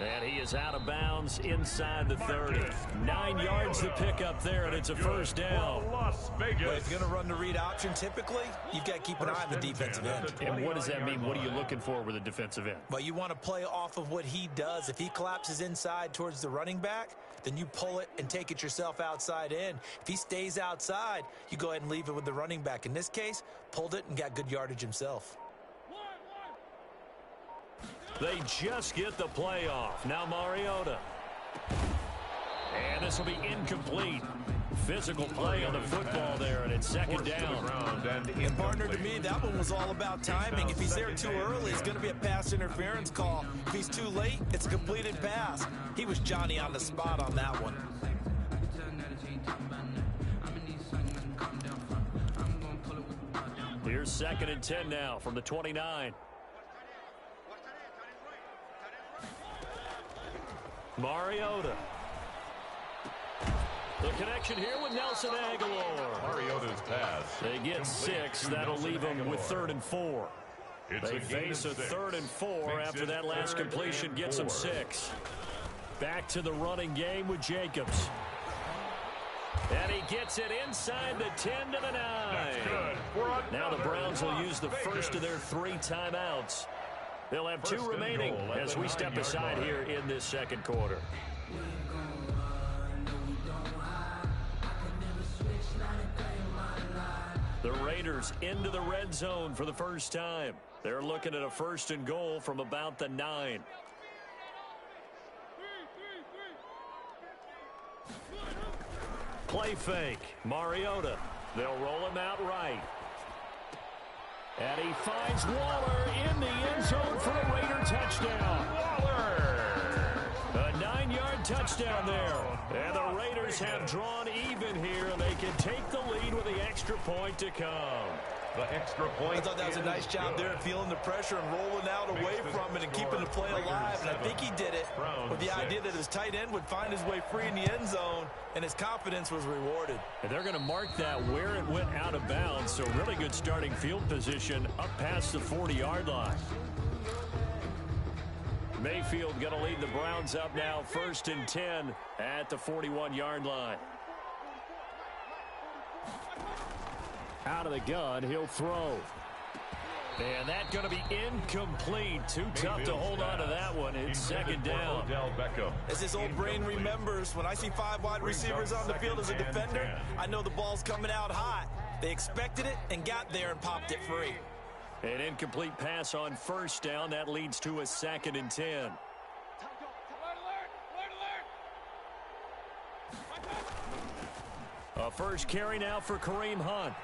And he is out of bounds inside the 30. 9 yards to pick up there, and it's a first down. Las Vegas. Well, if you're going to run the read option, typically, you've got to keep an eye on the defensive end. And what does that mean? What are you looking for with a defensive end? Well, you want to play off of what he does. If he collapses inside towards the running back, then you pull it and take it yourself outside in. If he stays outside, you go ahead and leave it with the running back. In this case, pulled it and got good yardage himself. They just get the play off. Now Mariota. And this will be incomplete. Physical play on the football there, and it's 2nd down. And partner, to me, that one was all about timing. If he's there too early, it's going to be a pass interference call. If he's too late, it's a completed pass. He was Johnny on the spot on that one. Here's 2nd and 10 now from the 29. Mariota. The connection here with Nelson Aguilar. Mariota's pass. They get 6. That'll leave them with 3rd and 4. They face a 3rd and 4 after that last completion gets them 6. Back to the running game with Jacobs. And he gets it inside the 10 to the 9. Now the Browns will use the first of their 3 timeouts. They'll have 2 remaining as we step aside here in this 2nd quarter. The Raiders into the red zone for the first time. They're looking at a 1st and goal from about the 9. Play fake. Mariota. They'll roll him out right. And he finds Waller in the end zone for a Raider touchdown. Waller! A 9-yard touchdown there. And the Raiders have drawn even here, and they can take the lead with the extra point to come. The extra point. I thought that was a nice job there, feeling the pressure and rolling out away from it and keeping the play alive, and I think he did it with the idea that his tight end would find his way free in the end zone, and his confidence was rewarded. And they're going to mark that where it went out of bounds, so really good starting field position up past the 40-yard line. Mayfield going to lead the Browns up now, 1st and 10 at the 41-yard line. Out of the gun, he'll throw. And that's going to be incomplete. Too tough to hold on to that one. It's second down. As his old brain remembers, when I see 5 wide receivers on the field as a defender, I know the ball's coming out hot. They expected it and got there and popped it free. An incomplete pass on 1st down. That leads to a 2nd and 10. A first carry now for Kareem Hunt.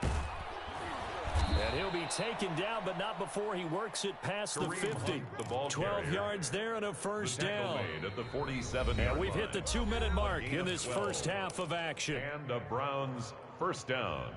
And he'll be taken down, but not before he works it past the 50. 12 yards there and a first down. At the 47 and we've hit the 2-minute mark in this first half of action. And the Browns first down.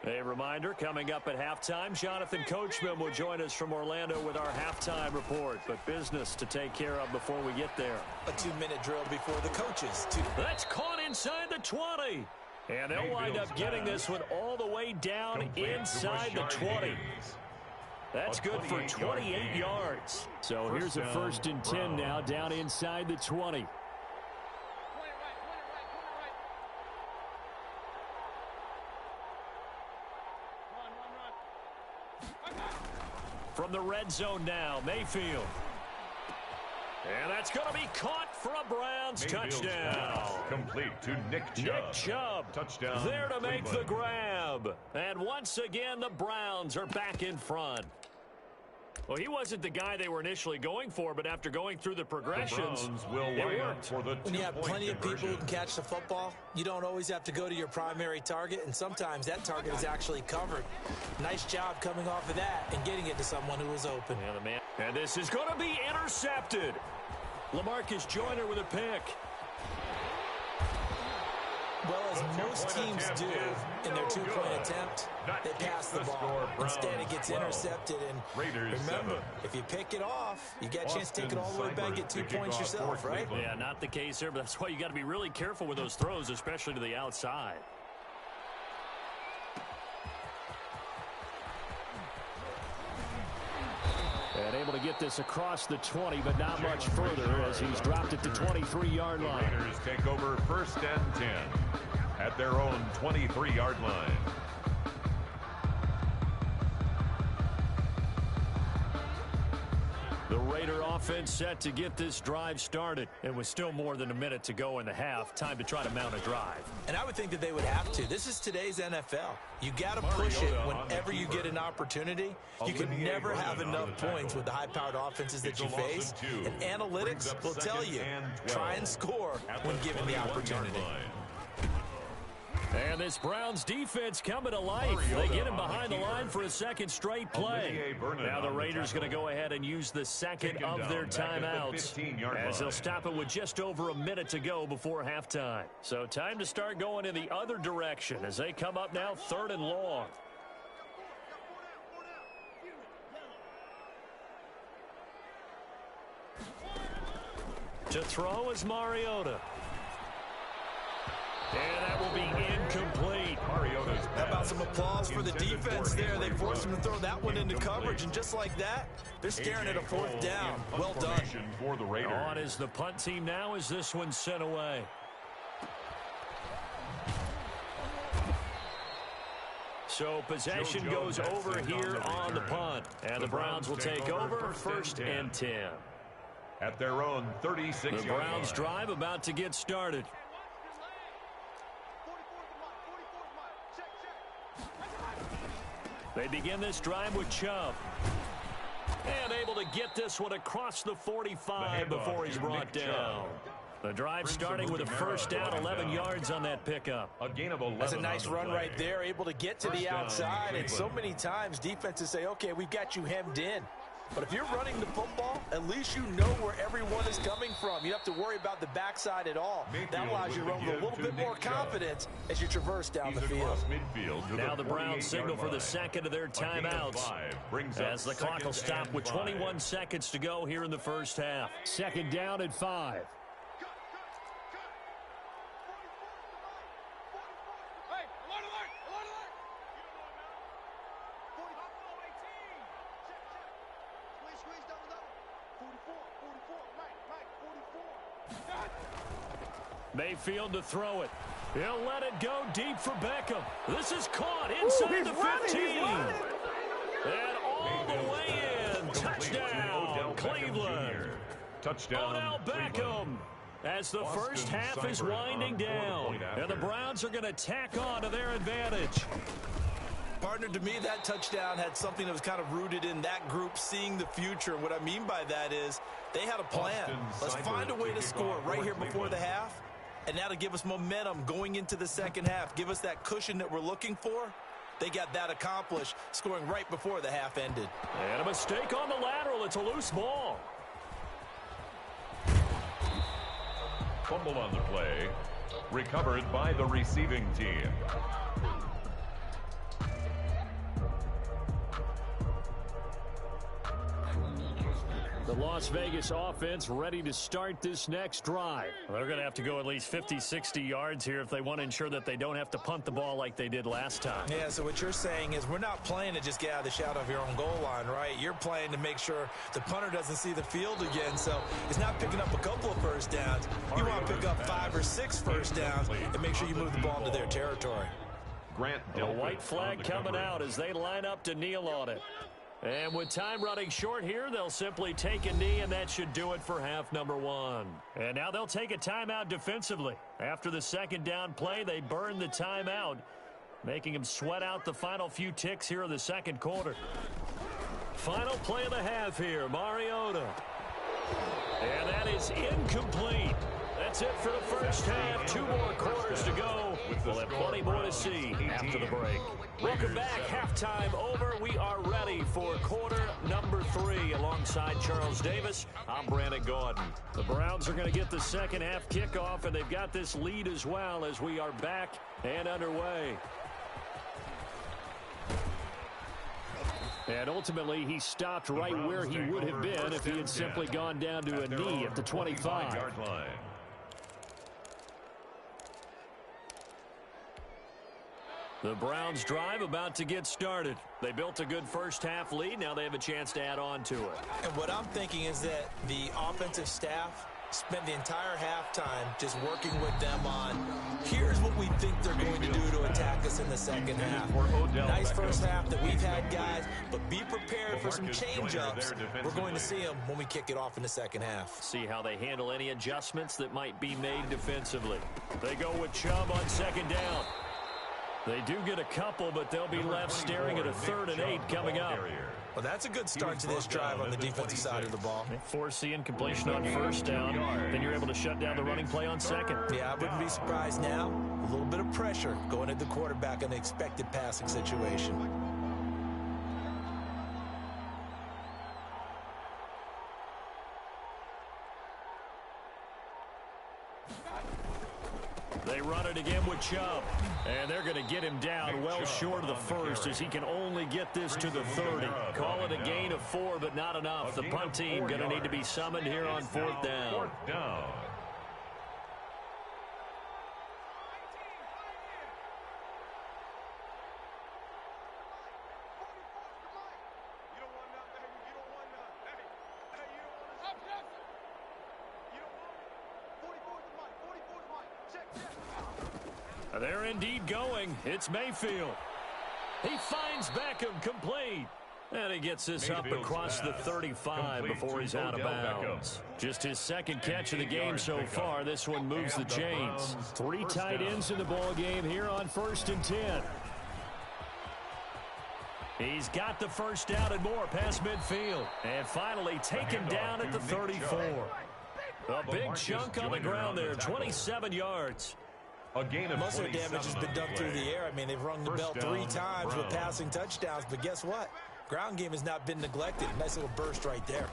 A reminder, coming up at halftime, Jonathan Coachman will join us from Orlando with our halftime report. But business to take care of before we get there. A 2-minute drill before the coaches. That's caught inside the 20. And they'll wind up getting this one all the way down inside the 20. That's good for 28 yards. So here's a 1st and 10 now down inside the 20. From the red zone now, Mayfield. And that's going to be caught for a Browns touchdown. Complete to Nick Chubb. Nick Chubb Touchdown. there to make Cleveland. the grab. And once again, the Browns are back in front. Well, he wasn't the guy they were initially going for, but after going through the progressions, it worked. When you have plenty of people who can catch the football, you don't always have to go to your primary target, and sometimes that target is actually covered. Nice job coming off of that and getting it to someone who was open. Yeah, the man. And this is going to be intercepted. LaMarcus Joyner with a pick. Well, as most teams do in their 2-point attempt, they pass the ball. Instead, it gets intercepted. And remember, if you pick it off, you get a chance to take it all the way back, get 2 points yourself, right? Yeah, not the case here, but that's why you got to be really careful with those throws, especially to the outside. And able to get this across the 20, but not much further as he's dropped it to 23-yard line. Raiders take over 1st and 10 at their own 23-yard line. The Raider offense set to get this drive started. It was still more than a minute to go in the half. Time to try to mount a drive. And I would think that they would have to. This is today's NFL. You got to push it whenever you get an opportunity. You can never have enough points with the high-powered offenses that you face. And analytics will tell you, try and score when given the opportunity. And this Browns defense coming to life. They get him behind the line for a second straight play. Now the Raiders going to go ahead and use the second of their timeouts as they'll stop it with just over a minute to go before halftime. So time to start going in the other direction as they come up now 3rd and long. To throw is Mariota. And that will be incomplete. How about some applause for the defense there? They forced him to throw that one into coverage, and just like that, they're staring at a 4th down. Well done. For the Raiders. On is the punt team now as this one's sent away. So possession goes over here on the punt. And the Browns will take over 1st and 10. At their own 36-yard line. The Browns drive about to get started. They begin this drive with Chubb. And able to get this one across the 45 before he's brought down. The drive starting with a 1st down, 11 yards on that pickup. A gain of 11. That's a nice run right there, able to get to the outside. And so many times defenses say, okay, we've got you hemmed in. But if you're running the football, at least you know where everyone is coming from. You don't have to worry about the backside at all. That allows you to run with a little bit more confidence as you traverse down the field. Now the Browns signal for the second of their timeouts as the clock will stop with 21 seconds to go here in the first half. Second down at 5. Mayfield to throw it. He'll let it go deep for Beckham. This is caught inside the 15. And all the way in. Touchdown, Cleveland. Touchdown, Odell Beckham. As the first half is winding down. And the Browns are going to tack on to their advantage. Partner, to me, that touchdown had something that was kind of rooted in that group seeing the future. And what I mean by that is they had a plan. Let's find a way to score right here before the half. And that'll give us momentum going into the second half. Give us that cushion that we're looking for. They got that accomplished, scoring right before the half ended. And a mistake on the lateral. It's a loose ball. Fumble on the play. Recovered by the receiving team. The Las Vegas offense ready to start this next drive. They're going to have to go at least 50, 60 yards here if they want to ensure that they don't have to punt the ball like they did last time. Yeah, so what you're saying is we're not playing to just get out of the shadow of your own goal line, right? You're playing to make sure the punter doesn't see the field again. So it's not picking up a couple of first downs. You want to pick up 5 or 6 first downs and make sure you move the ball into their territory. A white flag coming out as they line up to kneel on it. And with time running short here, they'll simply take a knee, and that should do it for half number 1. And now they'll take a timeout defensively. After the second down play, they burn the timeout, making them sweat out the final few ticks here in the second quarter. Final play of the half here, Mariota. And that is incomplete. That's it for the first half. 2 more quarters to go. We'll have plenty more to see after the break. Welcome back. Halftime over. We are ready for quarter number 3. Alongside Charles Davis, I'm Brandon Gaudin. The Browns are going to get the second half kickoff, and they've got this lead as well as we are back and underway. And ultimately, he stopped right where he would have been if he had simply gone down to a knee at the 25-yard line. The Browns drive about to get started. They built a good first half lead. Now they have a chance to add on to it. And what I'm thinking is that the offensive staff spent the entire halftime just working with them on, here's what we think they're going to do to attack us in the second half. Nice first half that we've had, guys, but be prepared for some change-ups. We're going to see them when we kick it off in the second half. See how they handle any adjustments that might be made defensively. They go with Chubb on second down. They do get a couple, but they'll be left staring at a 3rd and 8 coming up. Well, that's a good start to this drive on the defensive side of the ball. Force the incompletion on first down. Then you're able to shut down the running play on second. Yeah, I wouldn't be surprised now. A little bit of pressure going at the quarterback in an expected passing situation. They run it again with Chubb. And they're going to get him down well short of the first as he can only get this to the 30. Call it a gain of 4, but not enough. The punt team going to need to be summoned here on 4th down. They're indeed going. It's Mayfield. He finds Beckham complete. And he gets this up across the 35 before he's out of bounds. Just his second catch of the game so far. This one moves the chains. 3 tight ends in the ball game here on 1st and 10. He's got the first down and more past midfield. And finally taken down at the 34. A big chunk on the ground there, 27 yards. Most of the damage has been done through the air. I mean, they've rung the bell 3 times with passing touchdowns, but guess what? Ground game has not been neglected. Nice little burst right there.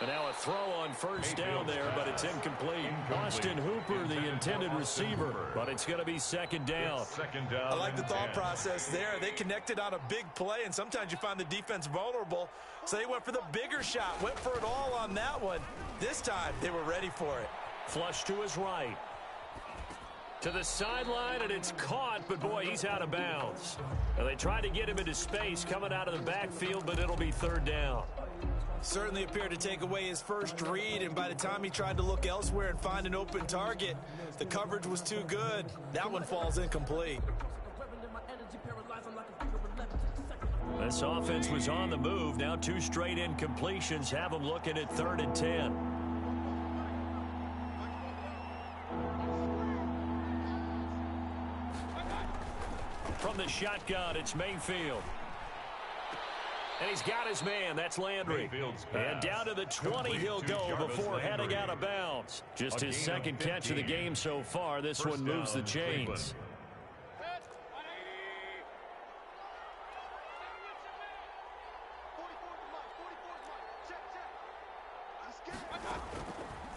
And now a throw on first down there, but it's incomplete. Austin Hooper, the intended receiver, but it's going to be second down. I like the thought process there. They connected on a big play, and sometimes you find the defense vulnerable. So they went for the bigger shot, went for it all on that one. This time, they were ready for it. Flush to his right. To the sideline, and it's caught, but boy, he's out of bounds. Now, they tried to get him into space coming out of the backfield, but it'll be third down. Certainly appeared to take away his first read, and by the time he tried to look elsewhere and find an open target, the coverage was too good. That one falls incomplete. This offense was on the move. Now 2 straight incompletions have them looking at 3rd and 10. From the shotgun, it's Mayfield. And he's got his man. That's Landry. And down to the 20 he'll go before heading out of bounds. Just his second catch of the game so far. This one moves the chains.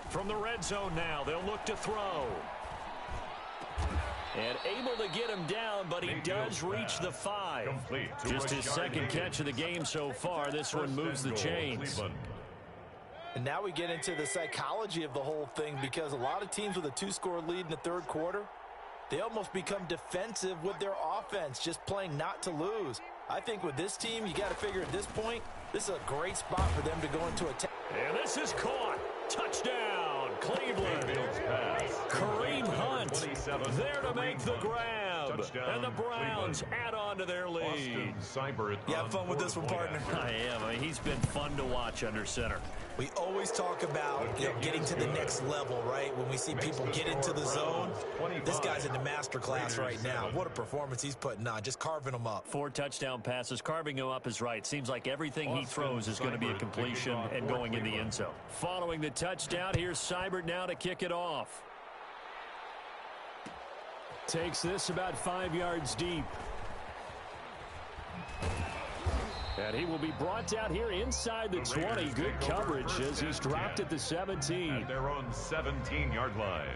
From the red zone now, they'll look to throw. And able to get him down, but he does reach the 5. Just his second catch of the game so far. This one moves the chains. And now we get into the psychology of the whole thing, because a lot of teams with a 2-score lead in the third quarter, they almost become defensive with their offense, just playing not to lose. I think with this team, you got to figure at this point, this is a great spot for them to go into attack. And this is caught. Touchdown, Cleveland. Kareem Hunt there to make the grab. And the Browns add on to their lead. You have fun with this one, partner. I am. I mean, he's been fun to watch under center. We always talk about getting to the next level, right? When we see people get into the zone, this guy's in the master class right now. What a performance he's putting on, just carving them up. 4 touchdown passes. Carving him up is right. Seems like everything he throws is going to be a completion and going in the end zone. Following the touchdown, here's Seibert now to kick it off. Takes this about 5 yards deep. And he will be brought out here inside the 20. Good coverage as he's dropped at the 17. At their own 17-yard line.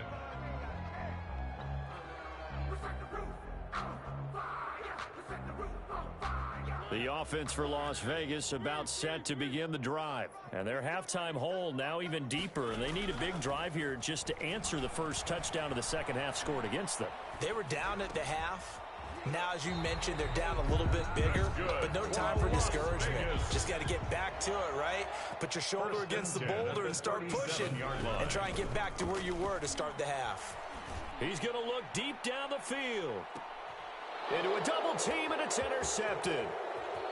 The offense for Las Vegas about set to begin the drive. And their halftime hole now even deeper. And they need a big drive here just to answer the first touchdown of the second half scored against them. They were down at the half. Now, as you mentioned, they're down a little bit bigger, but no time for discouragement. Just got to get back to it, right? Put your shoulder against the boulder and start pushing and try and get back to where you were to start the half. He's going to look deep down the field. Into a double team, and it's intercepted.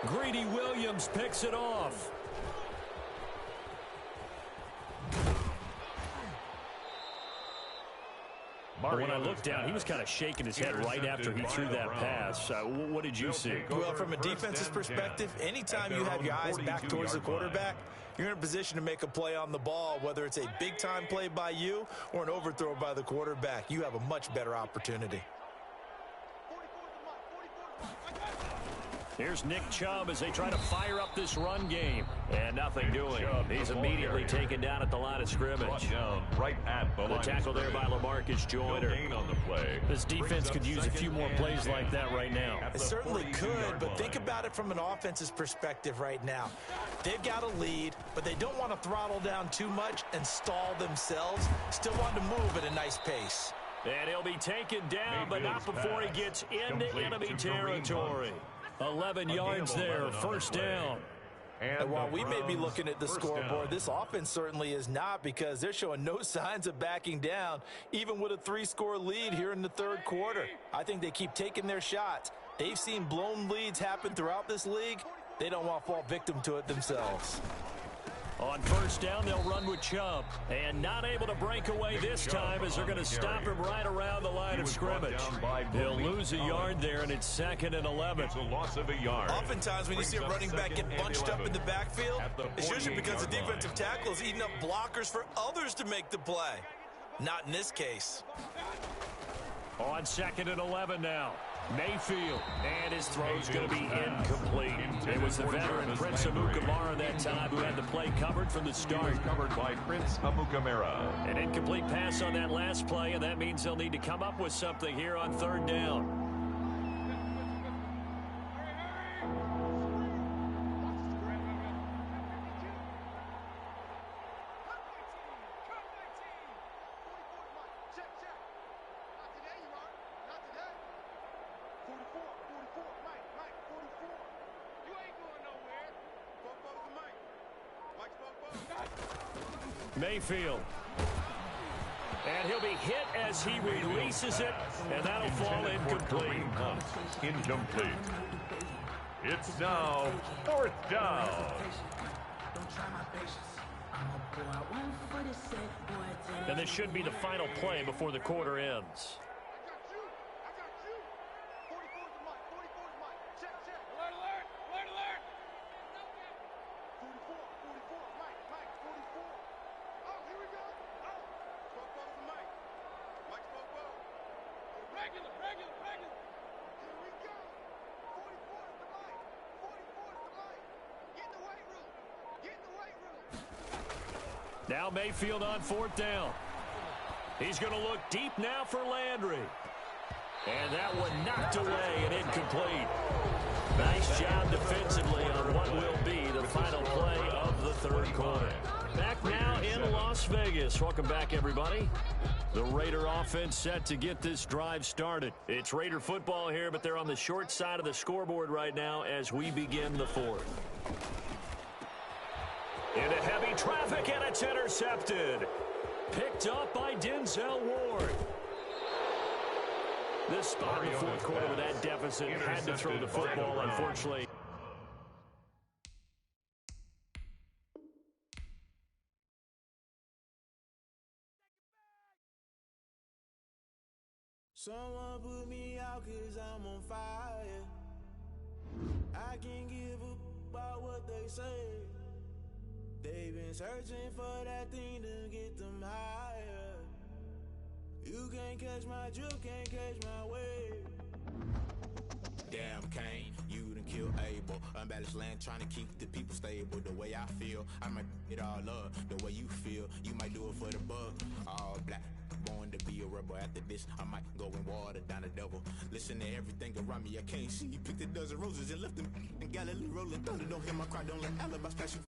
Greedy Williams picks it off. But when I looked down, he was kind of shaking his head right after he threw that pass. What did you see? Well, from a defense's perspective, anytime you have your eyes back towards the quarterback, you're in a position to make a play on the ball, whether it's a big-time play by you or an overthrow by the quarterback. You have a much better opportunity. Here's Nick Chubb as they try to fire up this run game. And nothing doing. He's immediately taken down at the line of scrimmage. Right at the tackle there by LaMarcus Joyner. This defense could use a few more plays like that right now. It certainly could, but think about it from an offense's perspective right now. They've got a lead, but they don't want to throttle down too much and stall themselves. Still want to move at a nice pace. And he'll be taken down, but not before he gets into enemy territory. 11 yards there, first down. And while we may be looking at the scoreboard, this offense certainly is not, because they're showing no signs of backing down, even with a 3-score lead here in the third quarter. I think they keep taking their shots. They've seen blown leads happen throughout this league. They don't want to fall victim to it themselves. On first down, they'll run with Chubb. And not able to break away this time as they're going to stop him right around the line of scrimmage. They'll lose a yard there, and it's 2nd and 11. It's a loss of a yard. Oftentimes when you see a running back get bunched up in the backfield, it's usually because the defensive tackle is eating up blockers for others to make the play. Not in this case. On 2nd and 11 now. Mayfield, and his throw's going to be incomplete. It was the veteran Prince Amukamara that time who had the play covered from the start. Covered by Prince Amukamara. An incomplete pass on that last play, and that means they'll need to come up with something here on third down. Mayfield. And he'll be hit as he releases it, and that'll fall incomplete. Incomplete. It's now fourth down. And this should be the final play before the quarter ends. Now Mayfield on fourth down. He's going to look deep now for Landry. And that one knocked away and incomplete. Nice job defensively on what will be the final play of the third quarter. Back now in Las Vegas. Welcome back, everybody. The Raider offense set to get this drive started. It's Raider football here, but they're on the short side of the scoreboard right now as we begin the fourth. Into heavy traffic, and it's intercepted. Picked up by Denzel Ward. This spot in the fourth quarter with that deficit had to throw the football, unfortunately. Someone put me out 'cause I'm on fire. I can't give a about what they say. They've been searching for that thing to get them higher. You can't catch my drift, can't catch my wave. Damn, Kane, you done killed Abel. Unbalanced land, trying to keep the people stable. The way I feel, I might it all up. The way you feel, you might do it for the bug. All black, born to be a rebel. After this, I might go and water down the devil. Listen to everything around me, I can't see. Picked a dozen roses and left them in Galilee rolling thunder. Don't hear my cry, don't let alibis pass you.